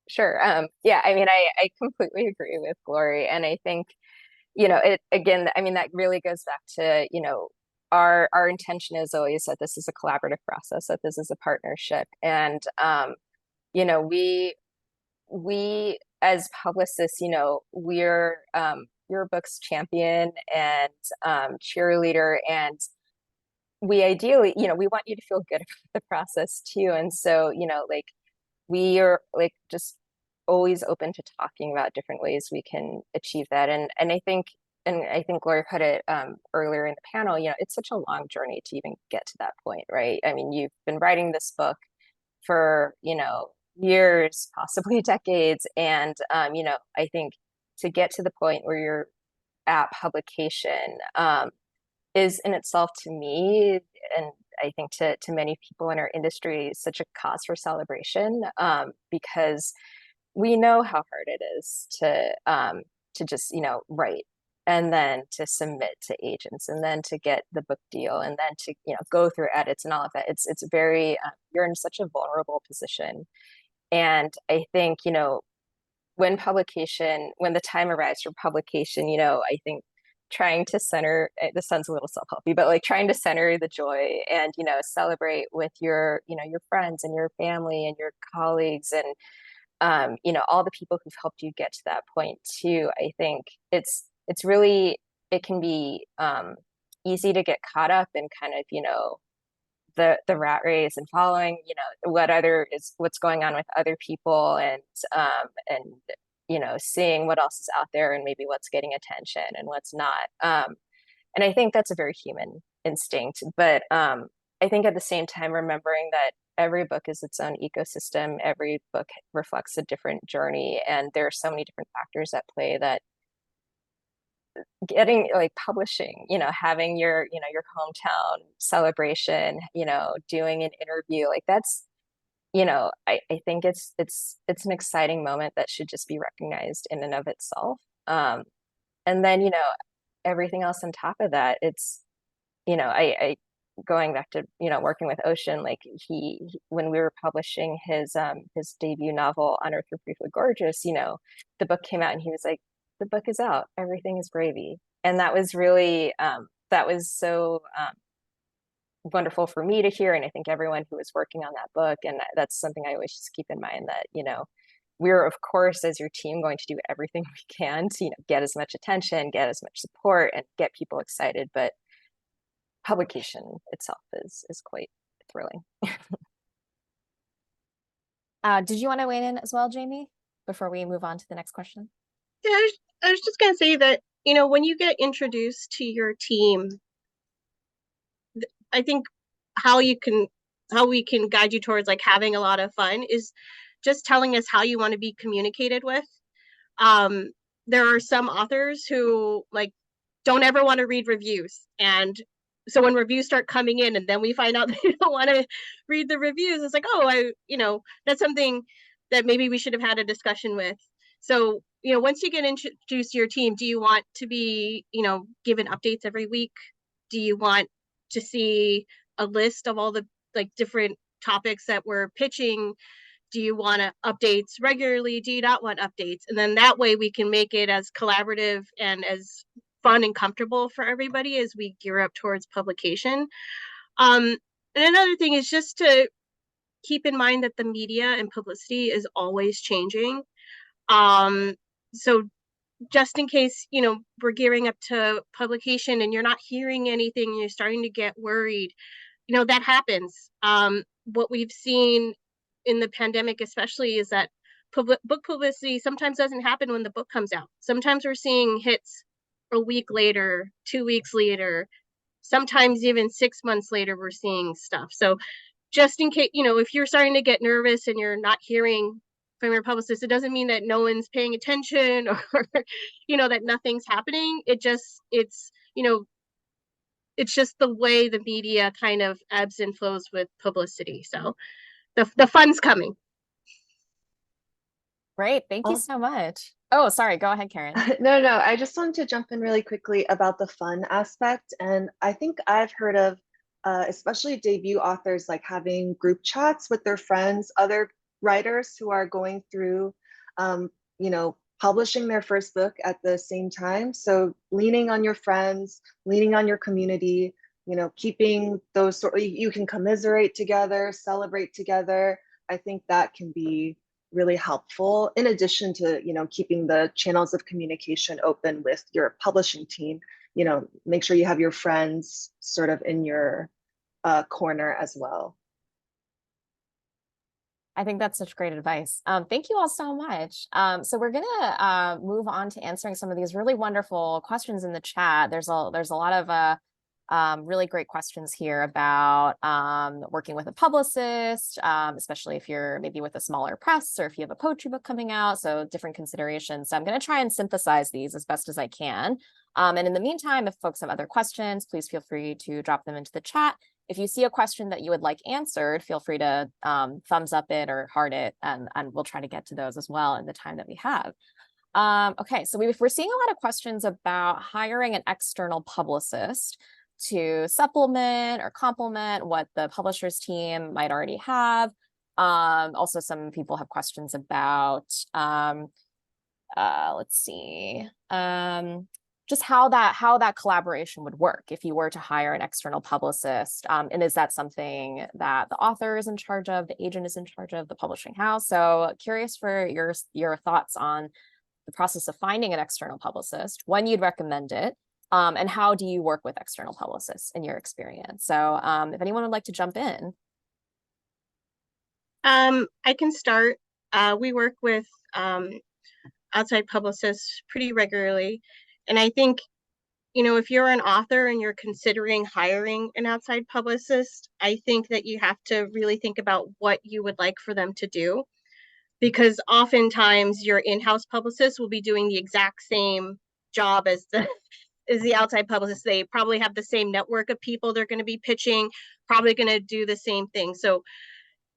Sure. Yeah, I mean, I completely agree with Glory. And I think, you know, it again, I mean, that really goes back to, you know, our intention is always that this is a collaborative process, that this is a partnership. And you know, we as publicists, you know, we're your book's champion and cheerleader, and we ideally, you know, we want you to feel good about the process too. And so, you know, like we are like just always open to talking about different ways we can achieve that. And I think Gloria put it earlier in the panel, you know, it's such a long journey to even get to that point, right? I mean, you've been writing this book for, you know, years, possibly decades. And, you know, I think to get to the point where you're at publication is in itself, to me, and I think to many people in our industry, such a cause for celebration, because we know how hard it is to just, you know, write, and then to submit to agents, and then to get the book deal, and then to, you know, go through edits and all of that. It's very you're in such a vulnerable position. And I think, you know, when the time arrives for publication, you know, I think trying to center, this sounds a little self-helpy, but like trying to center the joy and, you know, celebrate with your, you know, your friends and your family and your colleagues and, you know, all the people who've helped you get to that point too. I think it's really, it can be easy to get caught up in kind of, you know, the rat race and following, you know, what's going on with other people, and you know, seeing what else is out there and maybe what's getting attention and what's not. And I think that's a very human instinct, but I think at the same time, remembering that every book is its own ecosystem, every book reflects a different journey, and there are so many different factors at play that getting like publishing, you know, having your, you know, your hometown celebration, you know, doing an interview, like that's, you know, I think it's an exciting moment that should just be recognized in and of itself. And then, you know, everything else on top of that, it's, you know, I going back to, you know, working with Ocean, like when we were publishing his debut novel, On Earth We're Briefly Gorgeous, you know, the book came out and he was like, the book is out, everything is gravy. And that was really, that was so wonderful for me to hear, and I think everyone who was working on that book. And that's something I always just keep in mind, that, we're, of course, as your team, going to do everything we can to, get as much attention, get as much support, and get people excited. But publication itself is quite thrilling. Did you want to weigh in as well, Jamie, before we move on to the next question? Yeah, I was just gonna say that, when you get introduced to your team, I think how we can guide you towards like having a lot of fun is just telling us how you want to be communicated with. There are some authors who like don't ever want to read reviews, and so when reviews start coming in and then we find out they don't want to read the reviews, it's like, oh, that's something that maybe we should have had a discussion with. So, once you get introduced to your team, do you want to be, given updates every week? Do you want to see a list of all the like different topics that we're pitching? Do you want updates regularly? Do you not want updates? And then that way we can make it as collaborative and as fun and comfortable for everybody as we gear up towards publication. And another thing is just to keep in mind that the media and publicity is always changing. So just in case, we're gearing up to publication and you're not hearing anything, you're starting to get worried, that happens. What we've seen in the pandemic especially is that book publicity sometimes doesn't happen when the book comes out. Sometimes we're seeing hits a week later, 2 weeks later, sometimes even 6 months later, we're seeing stuff. So just in case, if you're starting to get nervous and you're not hearing from your publicist, it doesn't mean that no one's paying attention or, that nothing's happening. It's just the way the media kind of ebbs and flows with publicity. So the fun's coming. Great. Thank you so much. Oh, sorry. Go ahead, Karen. No, I just wanted to jump in really quickly about the fun aspect. And I think I've heard of, especially debut authors, like having group chats with their friends, other writers who are going through, publishing their first book at the same time. So leaning on your friends, leaning on your community, keeping those you can commiserate together, celebrate together. I think that can be really helpful, in addition to keeping the channels of communication open with your publishing team. Make sure you have your friends sort of in your corner as well. I think that's such great advice. Thank you all so much. So we're gonna move on to answering some of these really wonderful questions in the chat. There's a lot of really great questions here about working with a publicist, especially if you're maybe with a smaller press or if you have a poetry book coming out, so different considerations. So I'm going to try and synthesize these as best as I can. And in the meantime, if folks have other questions, please feel free to drop them into the chat. If you see a question that you would like answered, feel free to thumbs up it or heart it, and we'll try to get to those as well in the time that we have. Okay, so we're seeing a lot of questions about hiring an external publicist to supplement or complement what the publisher's team might already have. Also, some people have questions about, let's see, just how that collaboration would work if you were to hire an external publicist. And is that something that the author is in charge of, the agent is in charge of, the publishing house? So curious for your thoughts on the process of finding an external publicist, when you'd recommend it, and how do you work with external publicists in your experience? So if anyone would like to jump in. I can start. We work with outside publicists pretty regularly. And I think, if you're an author and you're considering hiring an outside publicist, I think that you have to really think about what you would like for them to do. Because oftentimes your in-house publicist will be doing the exact same job as the outside publicist. They probably have the same network of people they're going to be pitching, probably going to do the same thing. So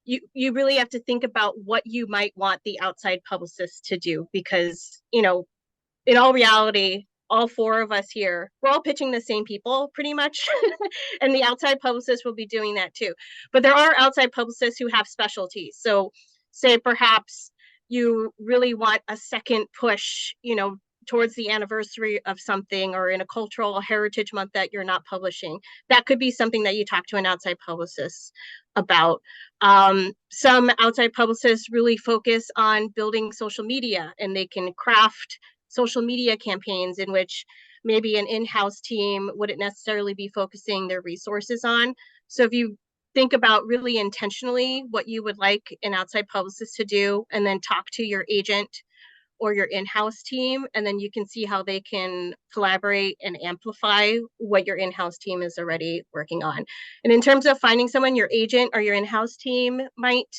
you really have to think about what you might want the outside publicist to do, because, in all reality, all four of us here, we're all pitching the same people pretty much. And the outside publicist will be doing that too. But there are outside publicists who have specialties. So say perhaps you really want a second push, towards the anniversary of something or in a cultural heritage month that you're not publishing. That could be something that you talk to an outside publicist about. Some outside publicists really focus on building social media, and they can craft social media campaigns in which maybe an in-house team wouldn't necessarily be focusing their resources on. So if you think about really intentionally what you would like an outside publicist to do, and then talk to your agent or your in-house team, and then you can see how they can collaborate and amplify what your in-house team is already working on. And in terms of finding someone, your agent or your in-house team might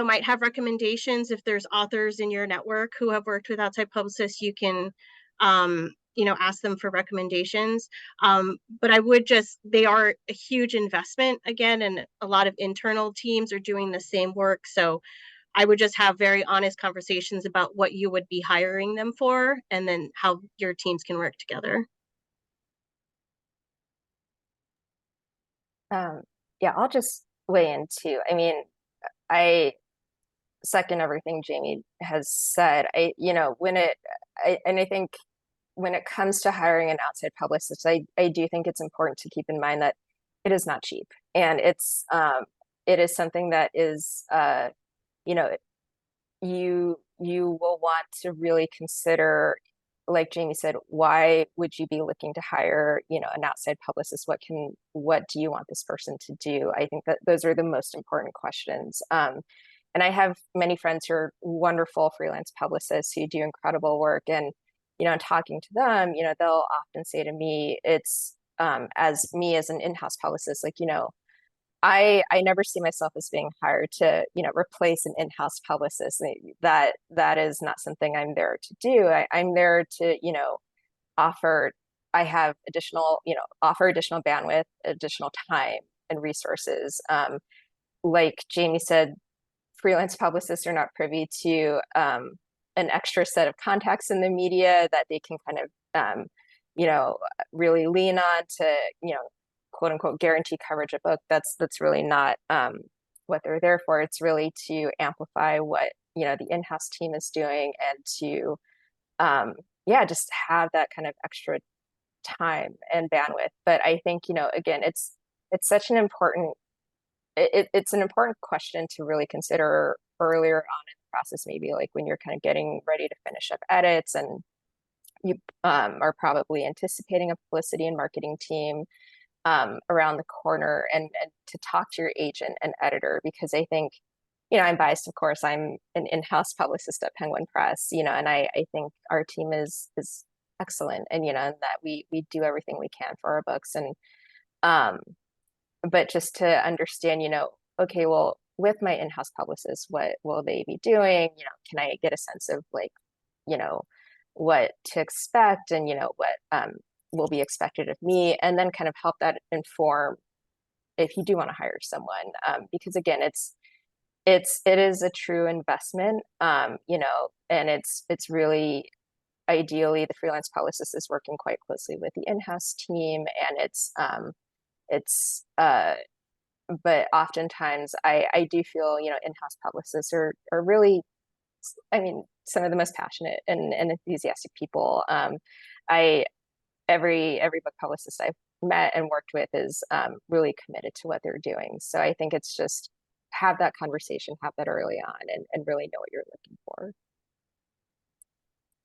might have recommendations. If there's authors in your network who have worked with outside publicists, you can ask them for recommendations. But I would they are a huge investment again, and a lot of internal teams are doing the same work. So I would just have very honest conversations about what you would be hiring them for, and then how your teams can work together. Yeah, I'll just weigh in too. I mean, I second everything Jamie has said. I think when it comes to hiring an outside publicist, I do think it's important to keep in mind that it is not cheap, and it is something that is you will want to really consider, like Jamie said, why would you be looking to hire, an outside publicist? What do you want this person to do? I think that those are the most important questions. And I have many friends who are wonderful freelance publicists who do incredible work. And, talking to them, they'll often say to me, it's as an in-house publicist, like, I never see myself as being hired to, replace an in-house publicist. That is not something I'm there to do. I'm there to, offer additional bandwidth, additional time and resources. Like Jamie said, freelance publicists are not privy to an extra set of contacts in the media that they can kind of, really lean on to, quote unquote, guarantee coverage of book. That's really not what they're there for. It's really to amplify what, the in-house team is doing, and to, just have that kind of extra time and bandwidth. But I think, again, it's such an important, it's an important question to really consider earlier on in the process, maybe like when you're kind of getting ready to finish up edits, and you are probably anticipating a publicity and marketing team around the corner, and to talk to your agent and editor, because I think, I'm biased, of course. I'm an in-house publicist at Penguin Press, and I think our team is excellent, and and that we do everything we can for our books, and but just to understand, okay, well, with my in-house publicist, what will they be doing? Can I get a sense of like, what to expect, and what will be expected of me, and then kind of help that inform if you do want to hire someone, because again, it is a true investment, and it's really, ideally, the freelance publicist is working quite closely with the in-house team, and but oftentimes I do feel, in-house publicists are really, I mean, some of the most passionate and enthusiastic people. Every book publicist I've met and worked with is really committed to what they're doing. So I think it's just have that conversation, have that early on, and really know what you're looking for.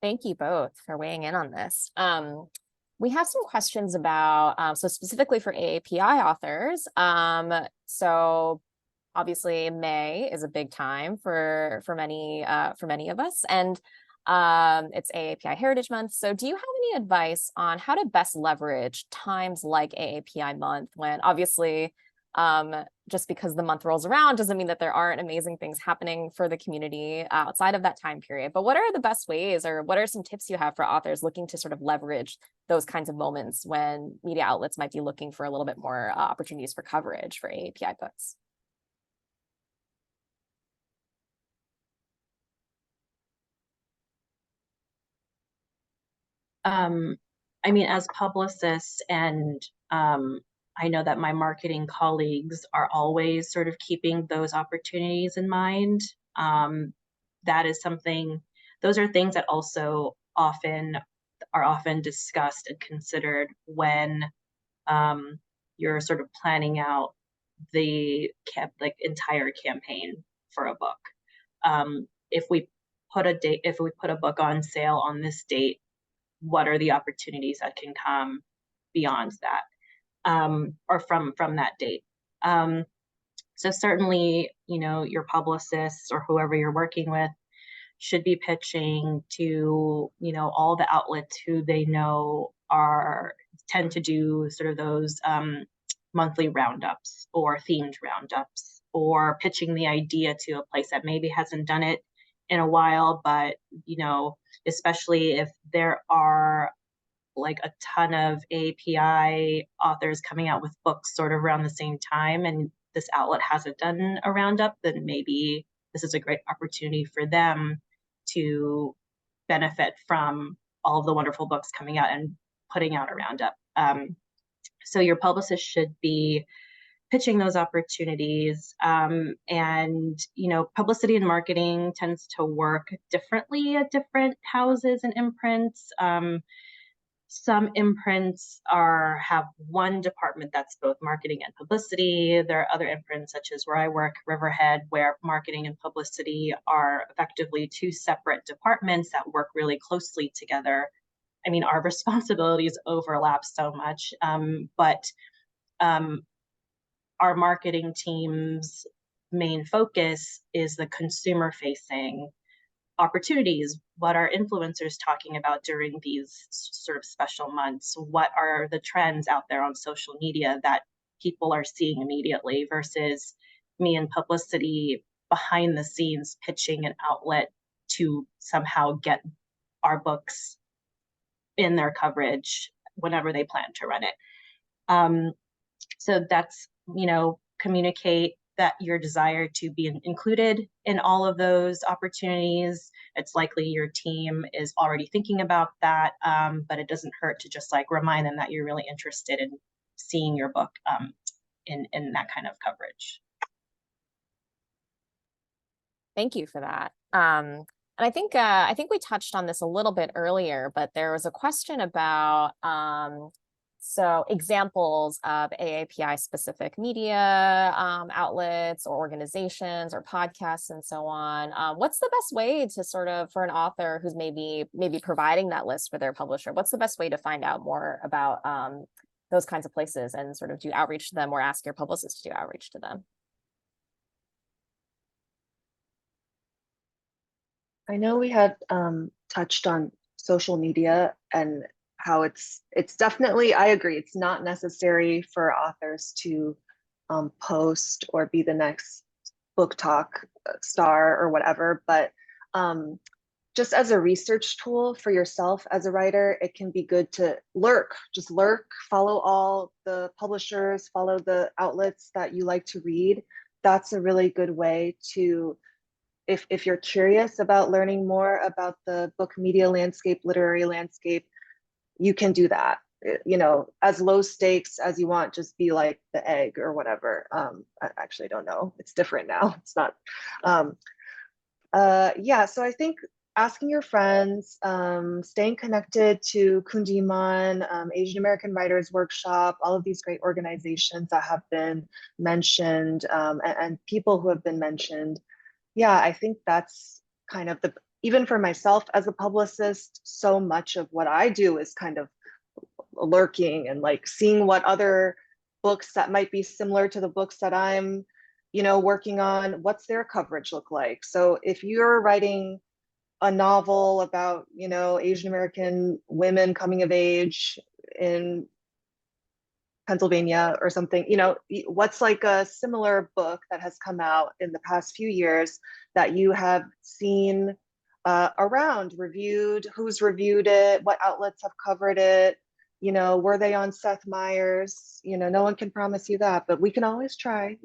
Thank you both for weighing in on this. We have some questions about, so specifically for AAPI authors. So obviously May is a big time for many of us, and it's AAPI Heritage Month. So do you have any advice on how to best leverage times like AAPI month, when obviously just because the month rolls around doesn't mean that there aren't amazing things happening for the community outside of that time period? But what are the best ways, or what are some tips you have for authors looking to sort of leverage those kinds of moments when media outlets might be looking for a little bit more opportunities for coverage for AAPI books? I mean, as publicists, and I know that my marketing colleagues are always sort of keeping those opportunities in mind. That is something those are things that also are often discussed and considered when you're sort of planning out the entire campaign for a book. If we put a book on sale on this date, what are the opportunities that can come beyond that, or from that date? So certainly, your publicists or whoever you're working with should be pitching to, all the outlets who they know tend to do sort of those monthly roundups or themed roundups, or pitching the idea to a place that maybe hasn't done it in a while, but, especially if there are like a ton of AAPI authors coming out with books sort of around the same time, and this outlet hasn't done a roundup, then maybe this is a great opportunity for them to benefit from all of the wonderful books coming out and putting out a roundup. So your publicist should be pitching those opportunities. And, publicity and marketing tends to work differently at different houses and imprints. Some imprints have one department that's both marketing and publicity. There are other imprints, such as where I work, Riverhead, where marketing and publicity are effectively two separate departments that work really closely together. I mean, our responsibilities overlap so much, but our marketing team's main focus is the consumer-facing opportunities. What are influencers talking about during these sort of special months? What are the trends out there on social media that people are seeing immediately, versus me and publicity behind the scenes pitching an outlet to somehow get our books in their coverage whenever they plan to run it. So that's, communicate that your desire to be included in all of those opportunities. It's likely your team is already thinking about that, but it doesn't hurt to just remind them that you're really interested in seeing your book in that kind of coverage. Thank you for that. And I think we touched on this a little bit earlier, but there was a question about so examples of AAPI specific media outlets or organizations or podcasts and so on. What's the best way to for an author who's maybe providing that list for their publisher? What's the best way to find out more about those kinds of places and sort of do outreach to them, or ask your publicist to do outreach to them? I know we had touched on social media and how it's definitely, I agree, it's not necessary for authors to post or be the next book talk star or whatever, but just as a research tool for yourself as a writer, it can be good to just lurk, follow all the publishers, follow the outlets that you like to read. That's a really good way to, if you're curious about learning more about the book media landscape, literary landscape, you can do that, as low stakes as you want. Just be like the egg or whatever. I actually don't know. It's different now. It's not. Yeah, so I think asking your friends, staying connected to Kundiman, Asian American Writers Workshop, all of these great organizations that have been mentioned, and people who have been mentioned. Yeah, I think that's kind of even for myself as a publicist, so much of what I do is kind of lurking and seeing what other books that might be similar to the books that I'm, working on, what's their coverage look like? So if you're writing a novel about, Asian American women coming of age in Pennsylvania or something, what's a similar book that has come out in the past few years that you have seen around, reviewed, who's reviewed it, what outlets have covered it, were they on Seth Meyers? No one can promise you that, but we can always try,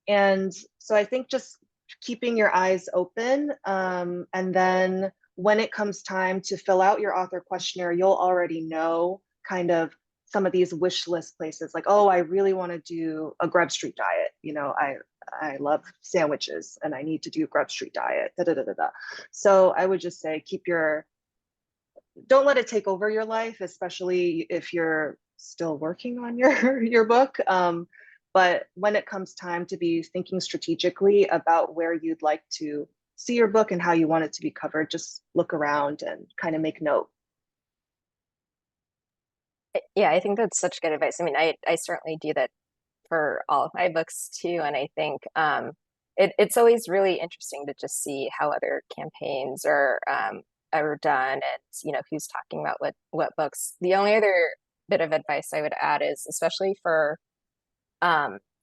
and so I think just keeping your eyes open, and then when it comes time to fill out your author questionnaire, you'll already know kind of some of these wish list places, like, oh, I really want to do a Grub Street diet. You know, I love sandwiches and I need to do Grub Street diet. Da, da, da, da, da. So I would just say don't let it take over your life, especially if you're still working on your book. But when it comes time to be thinking strategically about where you'd like to see your book and how you want it to be covered, just look around and kind of make note. Yeah, I think that's such good advice. I mean, I certainly do that for all of my books too. And I think it's always really interesting to just see how other campaigns are done, and you know who's talking about what books. The only other bit of advice I would add is, especially for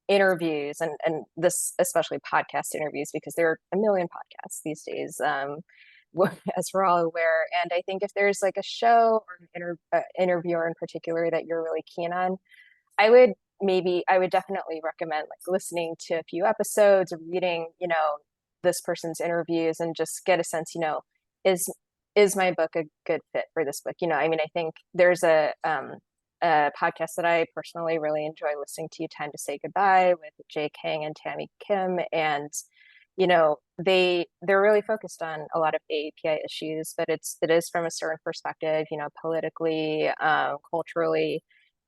interviews, and this especially podcast interviews, because there are a million podcasts these days, as we're all aware. And I think if there's like a show or an interviewer in particular that you're really keen on, I would definitely recommend like listening to a few episodes or reading, you know, this person's interviews, and just get a sense, you know, is my book a good fit for this book? You know, I mean, I think there's a podcast that I personally really enjoy listening to, Time to Say Goodbye, with Jay Kang and Tammy Kim. And, you know, they're really focused on a lot of AAPI issues, but it is from a certain perspective, you know, politically, culturally.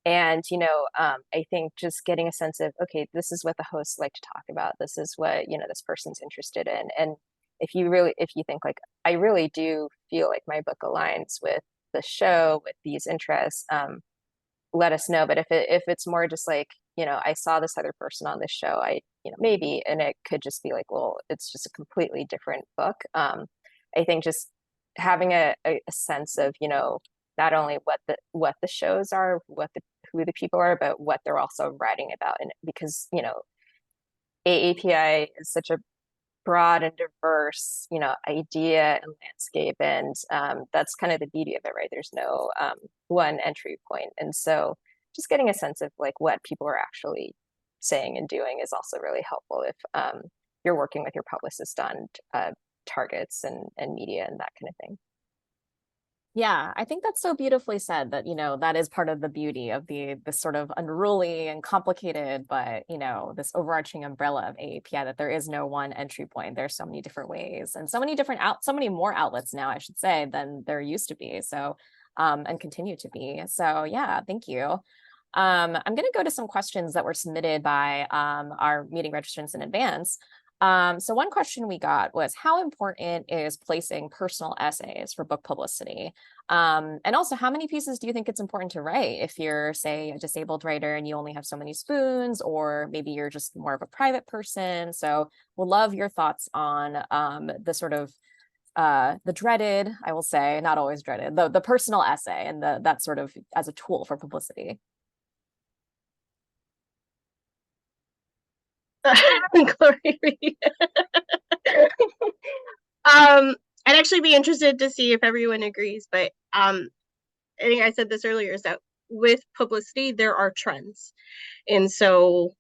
And, you know, I think just getting a sense of, okay, this is what the hosts like to talk about. This is what, you know, this person's interested in. And if you think like, I really do feel like my book aligns with the show, with these interests, let us know. But if it's more just like, you know, I saw this other person on this show, you know, maybe, and it could just be like, well, it's just a completely different book. I think just having a sense of, you know, not only what the shows are, who the people are, but what they're also writing about. And because, you know, AAPI is such a broad and diverse, you know, idea and landscape, and that's kind of the beauty of it, right? There's no one entry point. And so just getting a sense of like what people are actually saying and doing is also really helpful if you're working with your publicist on targets and media and that kind of thing. Yeah, I think that's so beautifully said, that, you know, that is part of the beauty of this sort of unruly and complicated, but, you know, this overarching umbrella of AAPI, that there is no one entry point. There's so many different ways and so many more outlets now, I should say, than there used to be. So, and continue to be. So yeah, thank you. I'm going to go to some questions that were submitted by our meeting registrants in advance. So one question we got was, how important is placing personal essays for book publicity? And also, how many pieces do you think it's important to write if you're, say, a disabled writer and you only have so many spoons, or maybe you're just more of a private person? So we'll love your thoughts on the sort of the dreaded, I will say, not always dreaded, the personal essay, and that sort of as a tool for publicity. Glory. I'd actually be interested to see if everyone agrees, but I think I said this earlier, is that with publicity there are trends, and so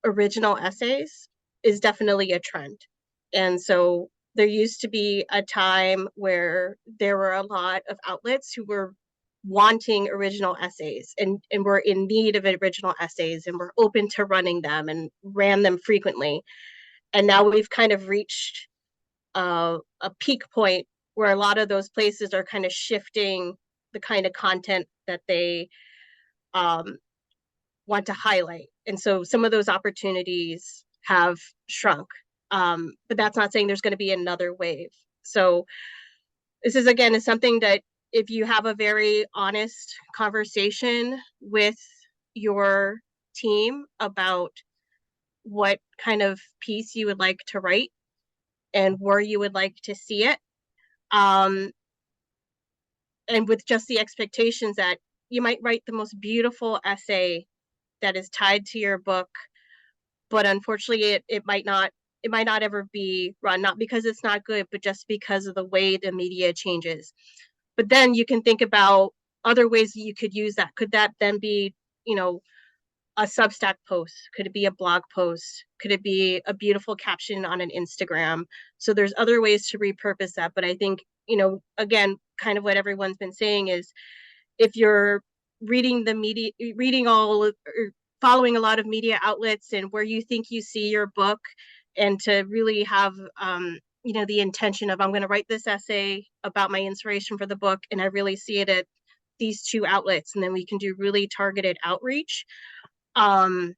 original essays is definitely a trend. And so there used to be a time where there were a lot of outlets who were wanting original essays and were in need of original essays and were open to running them and ran them frequently. And now we've kind of reached a peak point where a lot of those places are kind of shifting the kind of content that they want to highlight. And so some of those opportunities have shrunk. But that's not saying there's going to be another wave. So this is, again, is something that if you have a very honest conversation with your team about what kind of piece you would like to write and where you would like to see it, and with just the expectations that you might write the most beautiful essay that is tied to your book, but unfortunately it might not ever be run, not because it's not good, but just because of the way the media changes. But then you can think about other ways that you could use that. Could that then be, you know, a Substack post? Could it be a blog post? Could it be a beautiful caption on an Instagram? So there's other ways to repurpose that. But I think, you know, again, kind of what everyone's been saying is if you're reading the media, or following a lot of media outlets and where you think you see your book, and to really have, the intention of, I'm going to write this essay about my inspiration for the book, and I really see it at these two outlets, and then we can do really targeted outreach. And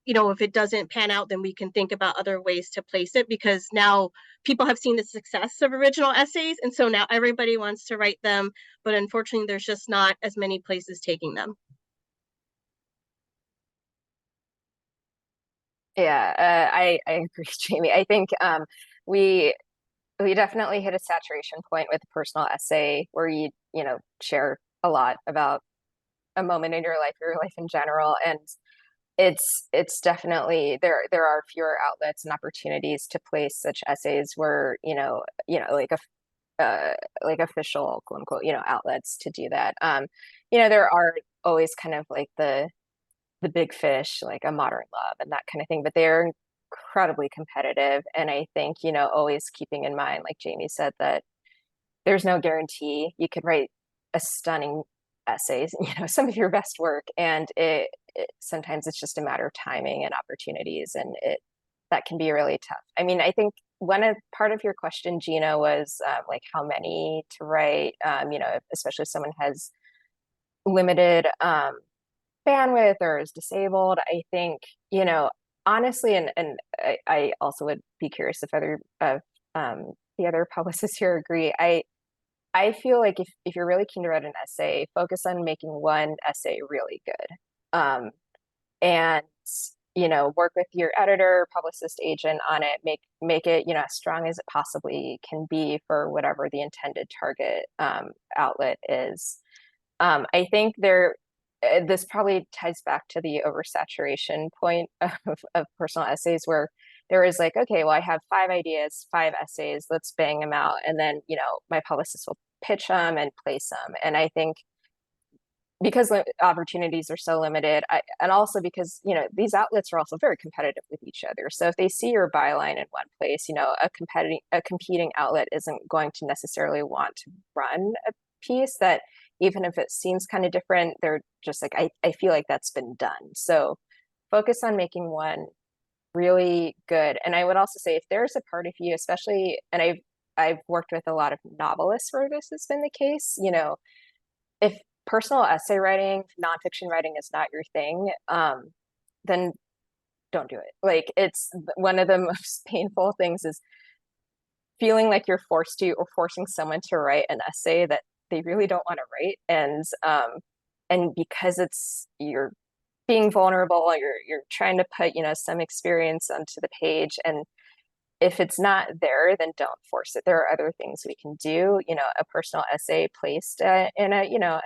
if it doesn't pan out, then we can think about other ways to place it, because now people have seen the success of original essays, and so now everybody wants to write them, but unfortunately there's just not as many places taking them. Yeah, I agree, Jamie. I think we definitely hit a saturation point with personal essay where you share a lot about a moment in your life in general, and it's definitely there are fewer outlets and opportunities to place such essays where like official quote unquote outlets to do that. There are always kind of like the big fish, like A Modern Love and that kind of thing, but they're incredibly competitive. And I think, always keeping in mind, like Jamie said, that there's no guarantee you could write a stunning essays, some of your best work. And sometimes it's just a matter of timing and opportunities. And that can be really tough. I mean, I think part of your question, Gina, was like how many to write, especially if someone has limited bandwidth or is disabled. I think, honestly, and I also would be curious if the other publicists here agree. I feel like if you're really keen to write an essay, focus on making one essay really good. And work with your editor, publicist, agent on it, make it, as strong as it possibly can be for whatever the intended target outlet is. I think this probably ties back to the oversaturation point of personal essays, where there is like, okay, well, I have 5 ideas, 5 essays, let's bang them out. And then, my publicist will pitch them and place them. And I think because opportunities are so limited, and also because, these outlets are also very competitive with each other. So if they see your byline in one place, a competing outlet isn't going to necessarily want to run a piece that, even if it seems kind of different, they're just like, I feel like that's been done. So focus on making one really good. And I would also say, if there's a part of you, especially, and I've worked with a lot of novelists where this has been the case, if personal essay writing, nonfiction writing is not your thing, then don't do it. Like, it's one of the most painful things is feeling like you're forced to, or forcing someone to write an essay that they really don't want to write. And because you're being vulnerable, you're trying to put, some experience onto the page. And if it's not there, then don't force it. There are other things we can do. A personal essay placed in a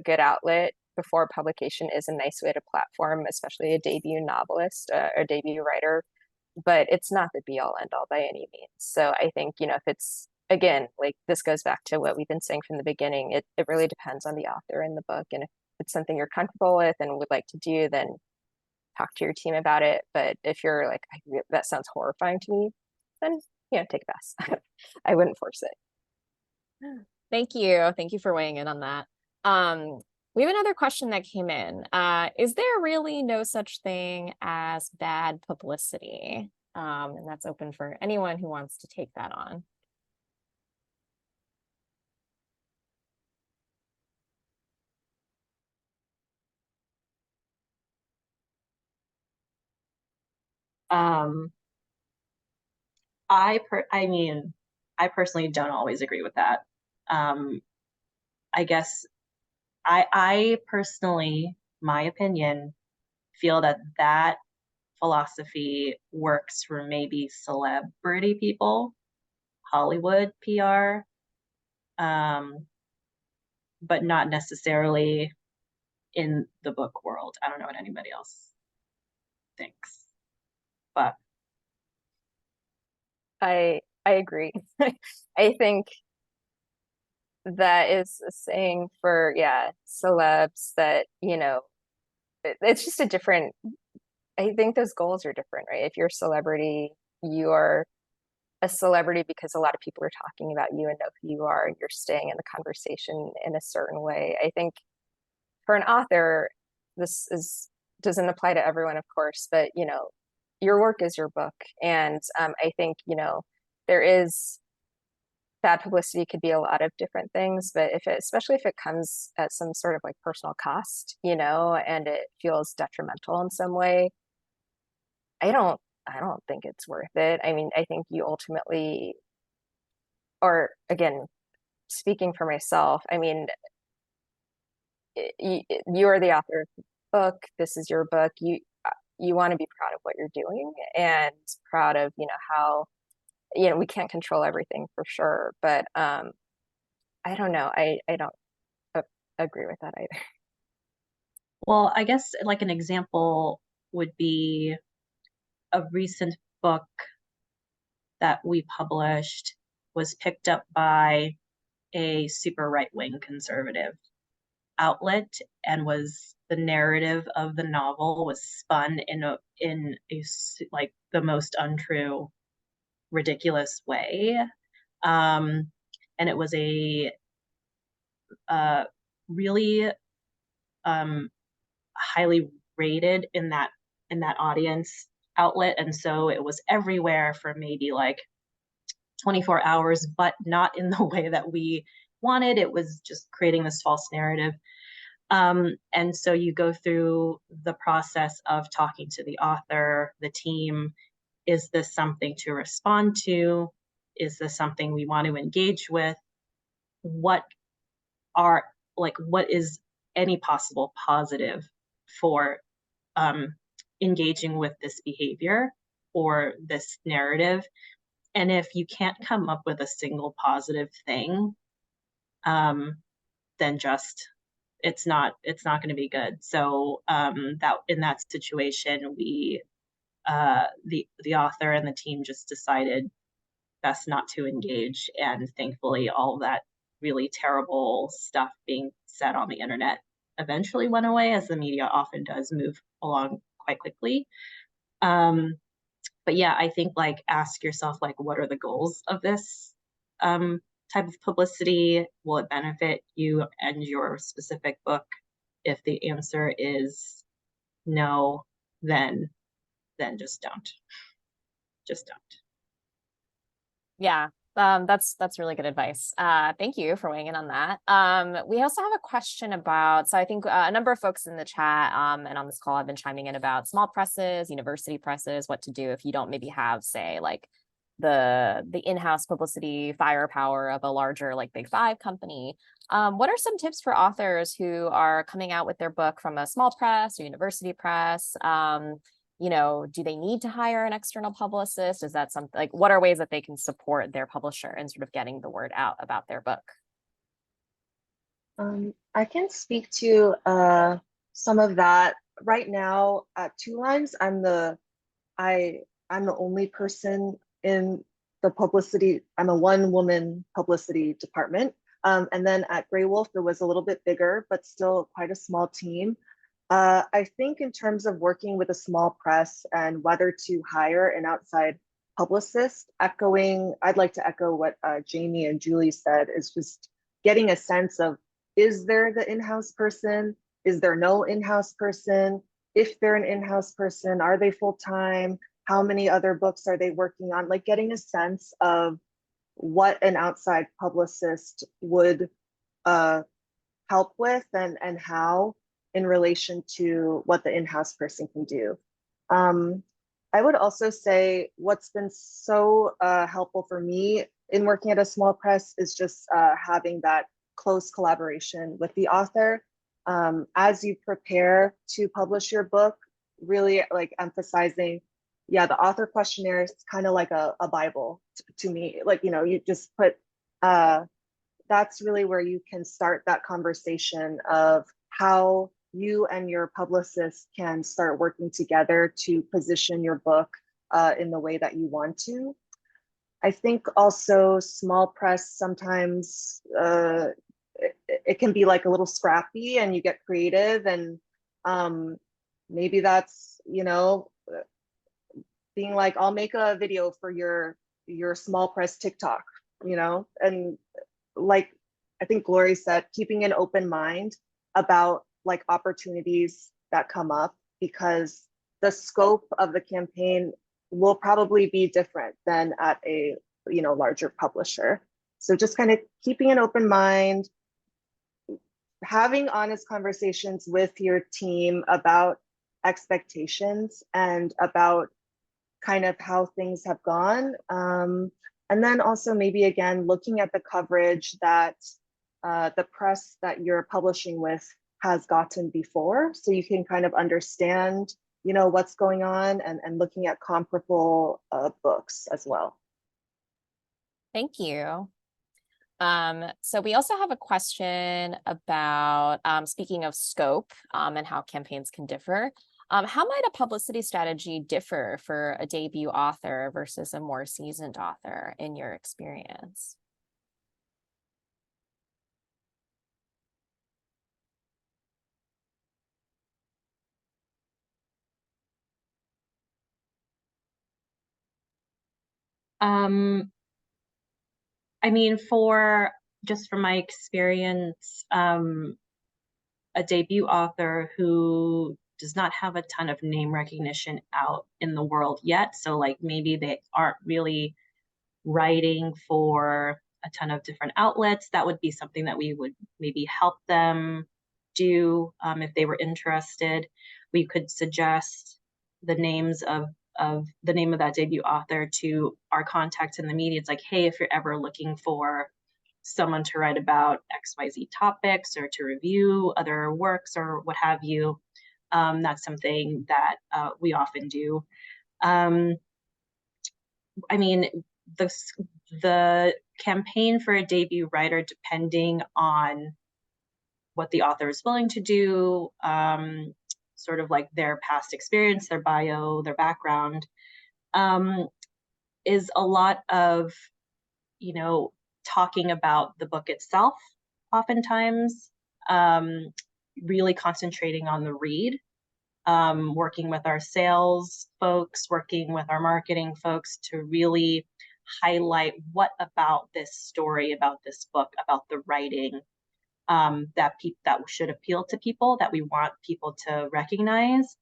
good outlet before publication is a nice way to platform, especially a debut novelist or debut writer. But it's not the be all end all by any means. So I think, if it's, again, like, this goes back to what we've been saying from the beginning, it really depends on the author and the book. And if it's something you're comfortable with and would like to do, then talk to your team about it. But if you're like, that sounds horrifying to me, then, take a pass. I wouldn't force it. Thank you. Thank you for weighing in on that. We have another question that came in. Is there really no such thing as bad publicity? And that's open for anyone who wants to take that on. I personally don't always agree with that. I guess I personally, my opinion, feel that philosophy works for maybe celebrity people, Hollywood PR, but not necessarily in the book world. I don't know what anybody else thinks, but I agree. I think that is a saying for, celebs that, it's just a different, I think those goals are different, right? If you're a celebrity, you are a celebrity because a lot of people are talking about you and know who you are, and you're staying in the conversation in a certain way. I think for an author, doesn't apply to everyone, of course, but your work is your book. And I think, there is bad publicity could be a lot of different things, but especially if it comes at some sort of like personal cost, and it feels detrimental in some way, I don't think it's worth it. I mean, I think you ultimately, or again, speaking for myself, I mean, you are the author of the book. This is your book. You want to be proud of what you're doing and proud of, how, we can't control everything for sure, but I don't know. I don't agree with that either. Well, I guess like an example would be a recent book that we published was picked up by a super right-wing conservative outlet, and was the narrative of the novel was spun in a like the most untrue, ridiculous way, and it was a really highly rated in that audience outlet, and so it was everywhere for maybe like 24 hours, but not in the way that we wanted. It was just creating this false narrative. And so you go through the process of talking to the author, the team. Is this something to respond to? Is this something we want to engage with? What is any possible positive for engaging with this behavior or this narrative? And if you can't come up with a single positive thing, then just it's not going to be good. So that in that situation, we the author and the team just decided best not to engage, and thankfully all that really terrible stuff being said on the internet eventually went away, as the media often does move along quite quickly. But yeah, I think like ask yourself, like, what are the goals of this type of publicity? Will it benefit you and your specific book? If the answer is no, then just don't. Just don't. Yeah, that's really good advice. Thank you for weighing in on that. We also have a question about, so I think a number of folks in the chat and on this call have been chiming in about small presses, university presses, what to do if you don't maybe have, say, like the in-house publicity firepower of a larger like Big Five company. What are some tips for authors who are coming out with their book from a small press or university press? Do they need to hire an external publicist? Is that something like, what are ways that they can support their publisher and sort of getting the word out about their book? I can speak to some of that. Right now at Two Lines, I'm the only person in the publicity. I'm a one-woman publicity department. And then at Grey Wolf, it was a little bit bigger, but still quite a small team. I think in terms of working with a small press and whether to hire an outside publicist, I'd like to echo what Jamie and Julie said, is just getting a sense of, is there the in-house person? Is there no in-house person? If they're an in-house person, are they full-time? How many other books are they working on? Like getting a sense of what an outside publicist would help with and how in relation to what the in-house person can do. I would also say what's been so helpful for me in working at a small press is just having that close collaboration with the author. As you prepare to publish your book, really like emphasizing, yeah, the author questionnaire is kind of like a Bible to me. Like, you just put, that's really where you can start that conversation of how you and your publicist can start working together to position your book in the way that you want to. I think also small press sometimes it can be like a little scrappy and you get creative, and maybe that's, being like, I'll make a video for your your small press TikTok, you know? And like I think Glory said, keeping an open mind about like opportunities that come up, because the scope of the campaign will probably be different than at a, you know, larger publisher. So just kind of keeping an open mind, having honest conversations with your team about expectations and about kind of how things have gone. And then also maybe again, looking at the coverage that the press that you're publishing with has gotten before. So you can kind of understand, you know, what's going on, and looking at comparable books as well. Thank you. So we also have a question about, speaking of scope, and how campaigns can differ. How might a publicity strategy differ for a debut author versus a more seasoned author in your experience? I mean, just from my experience, a debut author who does not have a ton of name recognition out in the world yet, so like maybe they aren't really writing for a ton of different outlets, that would be something that we would maybe help them do if they were interested. We could suggest the names of the name of that debut author to our contacts in the media. It's like, hey, if you're ever looking for someone to write about XYZ topics or to review other works or what have you, that's something that we often do. I mean, the campaign for a debut writer, depending on what the author is willing to do, sort of like their past experience, their bio, their background, is a lot of, you know, talking about the book itself, oftentimes, really concentrating on the read, working with our sales folks, working with our marketing folks to really highlight what about this story, about this book, about the writing, that should appeal to people, that we want people to recognize,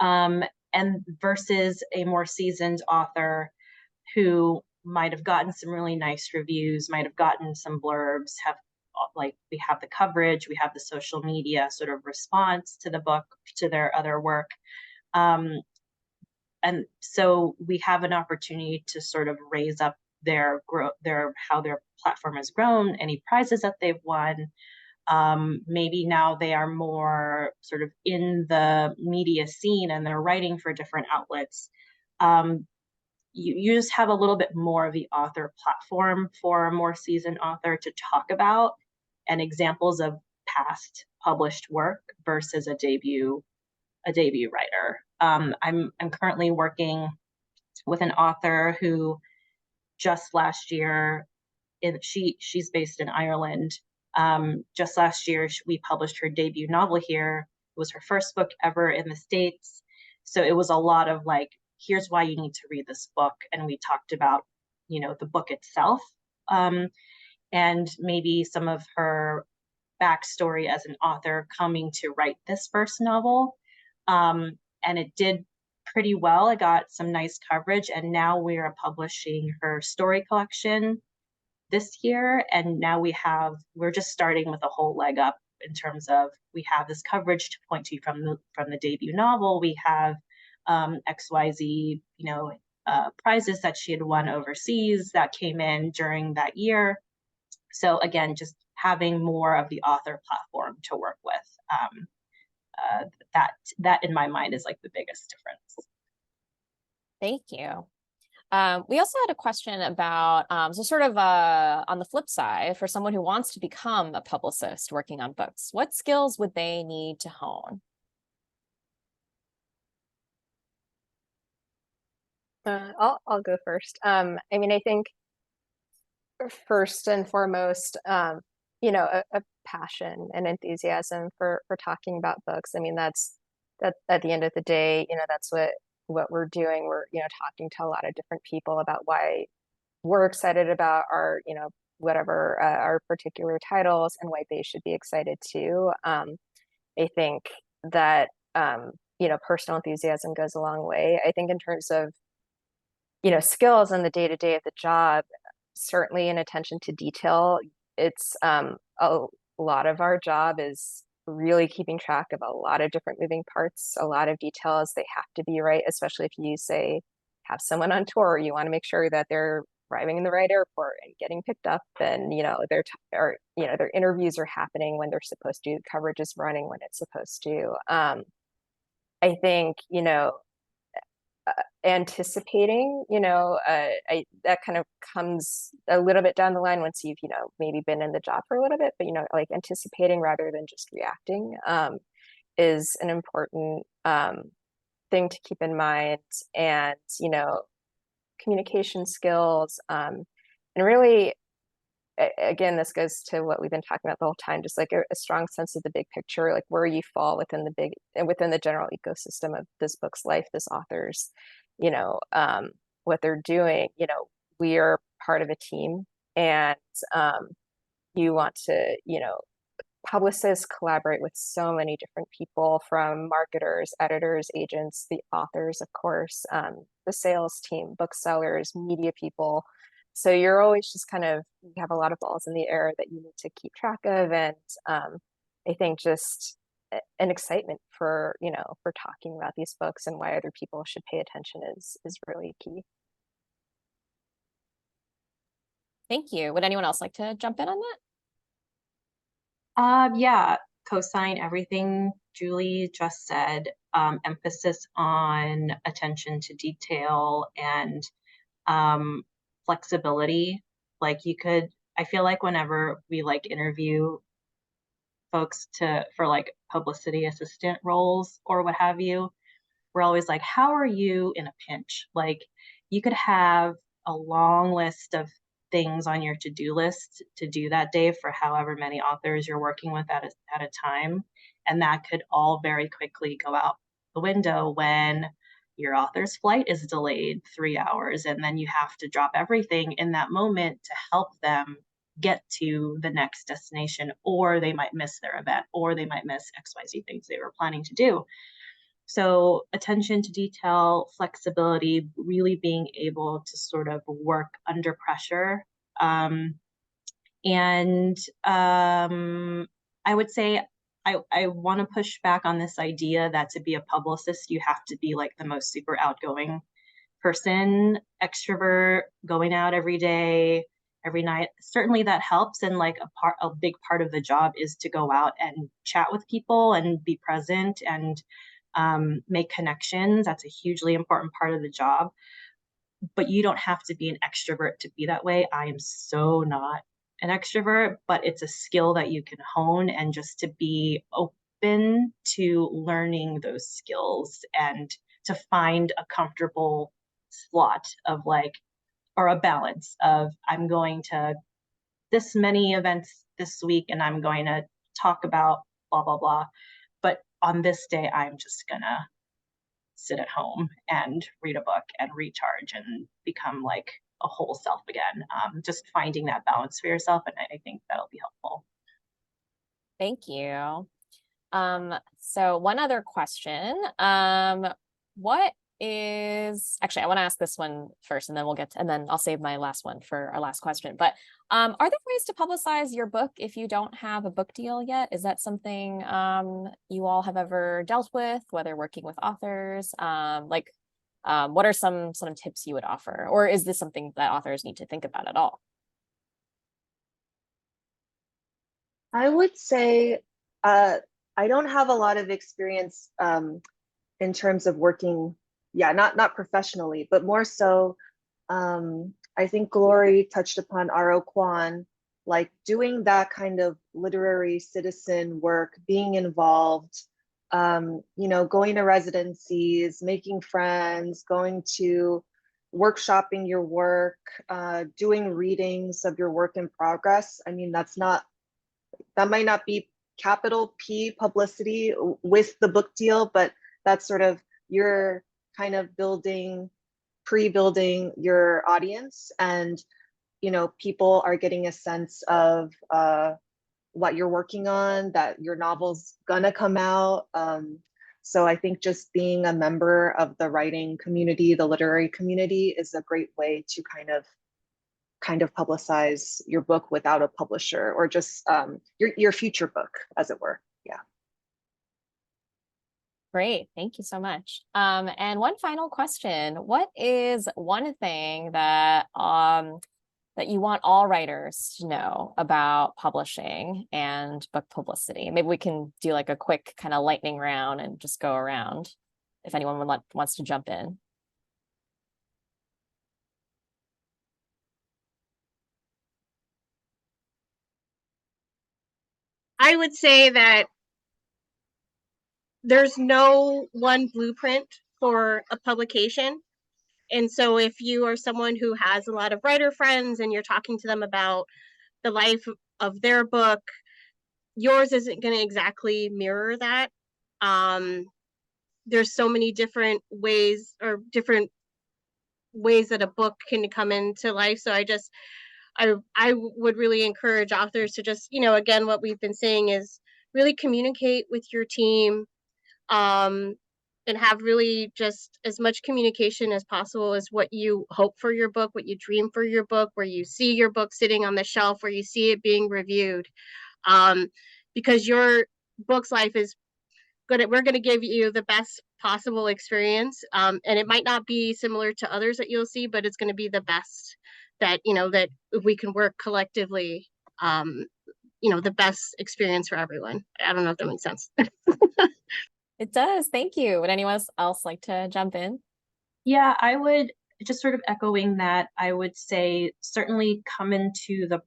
and versus a more seasoned author who might have gotten some really nice reviews, might have gotten some blurbs, like we have the coverage, we have the social media sort of response to the book, to their other work. And so we have an opportunity to sort of raise up how their platform has grown, any prizes that they've won. Maybe now they are more sort of in the media scene and they're writing for different outlets. You just have a little bit more of the author platform for a more seasoned author to talk about, and examples of past published work versus a debut writer. I'm currently working with an author who just last year, she's based in Ireland. Just last year, we published her debut novel here. It was her first book ever in the States. So it was a lot of like, here's why you need to read this book. And we talked about, you know, the book itself, and maybe some of her backstory as an author coming to write this first novel. And it did pretty well. It got some nice coverage. And now we are publishing her story collection this year. And now we're just starting with a whole leg up in terms of, we have this coverage to point to from the debut novel. We have XYZ, you know, prizes that she had won overseas that came in during that year. So again, just having more of the author platform to work with. That in my mind is like the biggest difference. Thank you. We also had a question about, so sort of on the flip side, for someone who wants to become a publicist working on books, what skills would they need to hone? I'll go first. I mean, I think first and foremost, you know, a passion and enthusiasm for talking about books. I mean, that's at the end of the day, you know, that's what what we're doing. We're, talking to a lot of different people about why we're excited about our, whatever our particular titles and why they should be excited too. I think that, personal enthusiasm goes a long way. I think in terms of, skills and the day-to-day of the job, certainly in attention to detail, it's a lot of our job is really keeping track of a lot of different moving parts, a lot of details. They have to be right, especially if you say have someone on tour, you want to make sure that they're arriving in the right airport and getting picked up, and their interviews are happening when they're supposed to, coverage is running when it's supposed to. I think anticipating, that kind of comes a little bit down the line once you've, maybe been in the job for a little bit, but, like anticipating rather than just reacting is an important thing to keep in mind. And, communication skills, and really, again, this goes to what we've been talking about the whole time, just like a strong sense of the big picture, like where you fall within the general ecosystem of this book's life, this author's, what they're doing. We are part of a team, and you want to, publicists collaborate with so many different people, from marketers, editors, agents, the authors, of course, the sales team, booksellers, media people. So you're always just you have a lot of balls in the air that you need to keep track of. And I think just an excitement for, for talking about these books and why other people should pay attention is really key. Thank you. Would anyone else like to jump in on that? Yeah, co-sign everything Julie just said. Emphasis on attention to detail and flexibility. Like I feel like whenever we interview folks for publicity assistant roles or what have you, we're always like, how are you in a pinch? Like, you could have a long list of things on your to-do list to do that day for however many authors you're working with at a time. And that could all very quickly go out the window when your author's flight is delayed 3 hours, and then you have to drop everything in that moment to help them get to the next destination, or they might miss their event, or they might miss XYZ things they were planning to do. So attention to detail, flexibility, really being able to sort of work under pressure. I would say I want to push back on this idea that to be a publicist, you have to be like the most super outgoing person, extrovert, going out every day, every night. Certainly that helps. And a big part of the job is to go out and chat with people and be present and make connections. That's a hugely important part of the job. But you don't have to be an extrovert to be that way. I am so not an extrovert, but it's a skill that you can hone, and just to be open to learning those skills and to find a comfortable slot of or a balance of, I'm going to this many events this week and I'm going to talk about blah, blah, blah. But on this day, I'm just gonna sit at home and read a book and recharge and become a whole self again. Just finding that balance for yourself, and I think that'll be helpful. Thank you. So one other question. Actually, I want to ask this one first, and then and then I'll save my last one for our last question. But are there ways to publicize your book if you don't have a book deal yet? Is that something you all have ever dealt with, whether working with authors? What are some tips you would offer? Or is this something that authors need to think about at all? I would say I don't have a lot of experience in terms of working, not professionally, but more so, I think Glory touched upon R.O. Kwan, doing that kind of literary citizen work, being involved, going to residencies, making friends, going to workshopping your work, doing readings of your work in progress. I mean, that might not be capital P publicity with the book deal, but that's sort of you're kind of pre-building your audience, and people are getting a sense of what you're working on, that your novel's gonna come out. So I think just being a member of the writing community, the literary community, is a great way to kind of publicize your book without a publisher, or just your future book, as it were. Yeah. Great, thank you so much. And one final question: what is one thing that that you want all writers to know about publishing and book publicity? Maybe we can do like a quick kind of lightning round and just go around if anyone wants to jump in. I would say that there's no one blueprint for a publication. And so if you are someone who has a lot of writer friends and you're talking to them about the life of their book, yours isn't going to exactly mirror that. There's so many different ways that a book can come into life. So I would really encourage authors to just, again, what we've been saying is really communicate with your team, and have really just as much communication as possible as what you hope for your book, what you dream for your book, where you see your book sitting on the shelf, where you see it being reviewed. Because your book's life is we're going to give you the best possible experience. And it might not be similar to others that you'll see, but it's going to be the best that if we can work collectively, the best experience for everyone. I don't know if that makes sense. It does, thank you. Would anyone else like to jump in? Yeah, I would just sort of echoing that. I would say certainly come into the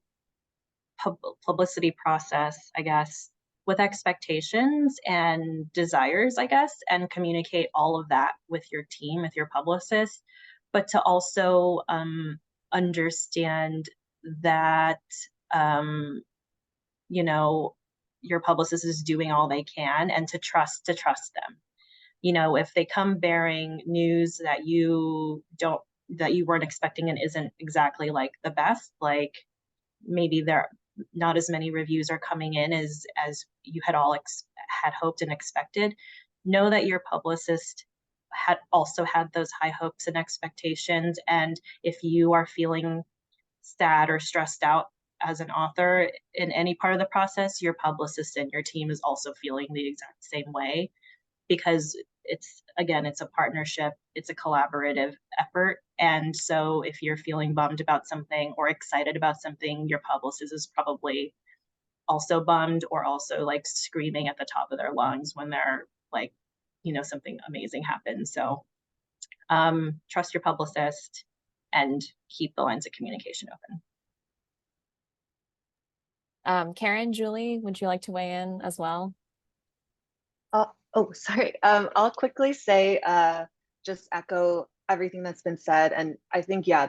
publicity process, I guess, with expectations and desires, I guess, and communicate all of that with your team, with your publicist, but to also understand that, your publicist is doing all they can, and to trust them. If they come bearing news that you weren't expecting and isn't exactly like the best, like maybe there not as many reviews are coming in as you had all had hoped and expected, know that your publicist had also had those high hopes and expectations. And if you are feeling sad or stressed out as an author in any part of the process, your publicist and your team is also feeling the exact same way, because it's a partnership, it's a collaborative effort. And so if you're feeling bummed about something or excited about something, your publicist is probably also bummed, or also like screaming at the top of their lungs when they're like, something amazing happens. So trust your publicist and keep the lines of communication open. Karen, Julie, would you like to weigh in as well? Oh, sorry. I'll quickly say, just echo everything that's been said. And I think, yeah,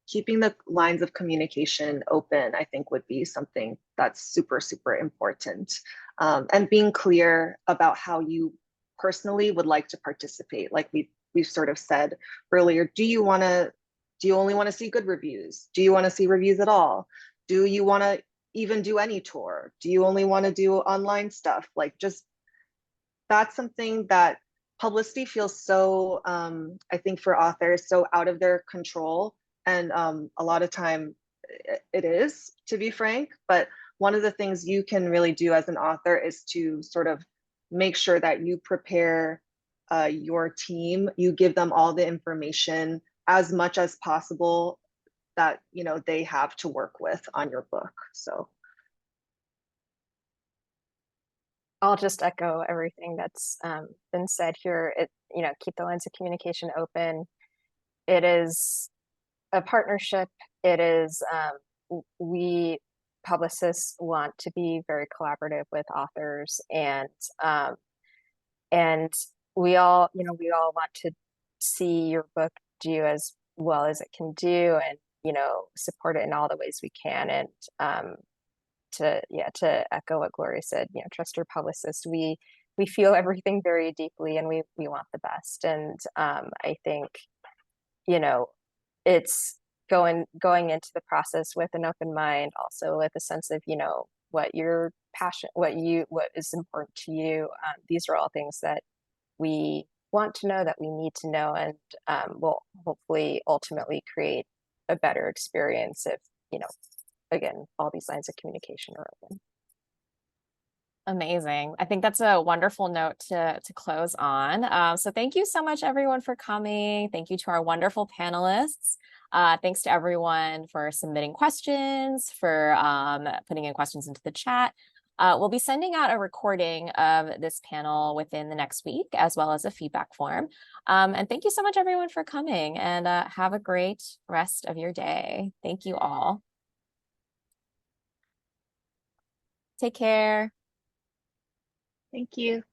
keeping the lines of communication open, I think, would be something that's super, super important. And being clear about how you personally would like to participate. Like we've sort of said earlier, do you only want to see good reviews? Do you want to see reviews at all? Do you want to even do any tour? Do you only want to do online stuff? Like, just, that's something that publicity feels so, I think for authors, so out of their control. And a lot of time it is, to be frank. But one of the things you can really do as an author is to sort of make sure that you prepare your team, you give them all the information as much as possible that they have to work with on your book. So I'll just echo everything that's been said here. Keep the lines of communication open. It is a partnership. It is, we publicists want to be very collaborative with authors, and we all want to see your book do as well as it can do, and support it in all the ways we can. And to echo what Gloria said, trust your publicist. We we feel everything very deeply, and we want the best. And I think, you know, it's going into the process with an open mind, also with a sense of, you know, what your passion, what is important to you. These are all things that we want to know, that we need to know, and will hopefully ultimately create a better experience if, you know, again, all these lines of communication are open. Amazing. I think that's a wonderful note to close on. So thank you so much, everyone, for coming. Thank you to our wonderful panelists. Thanks to everyone for submitting questions, for putting in questions into the chat. We'll be sending out a recording of this panel within the next week, as well as a feedback form. And thank you so much, everyone, for coming, and have a great rest of your day. Thank you all. Take care. Thank you.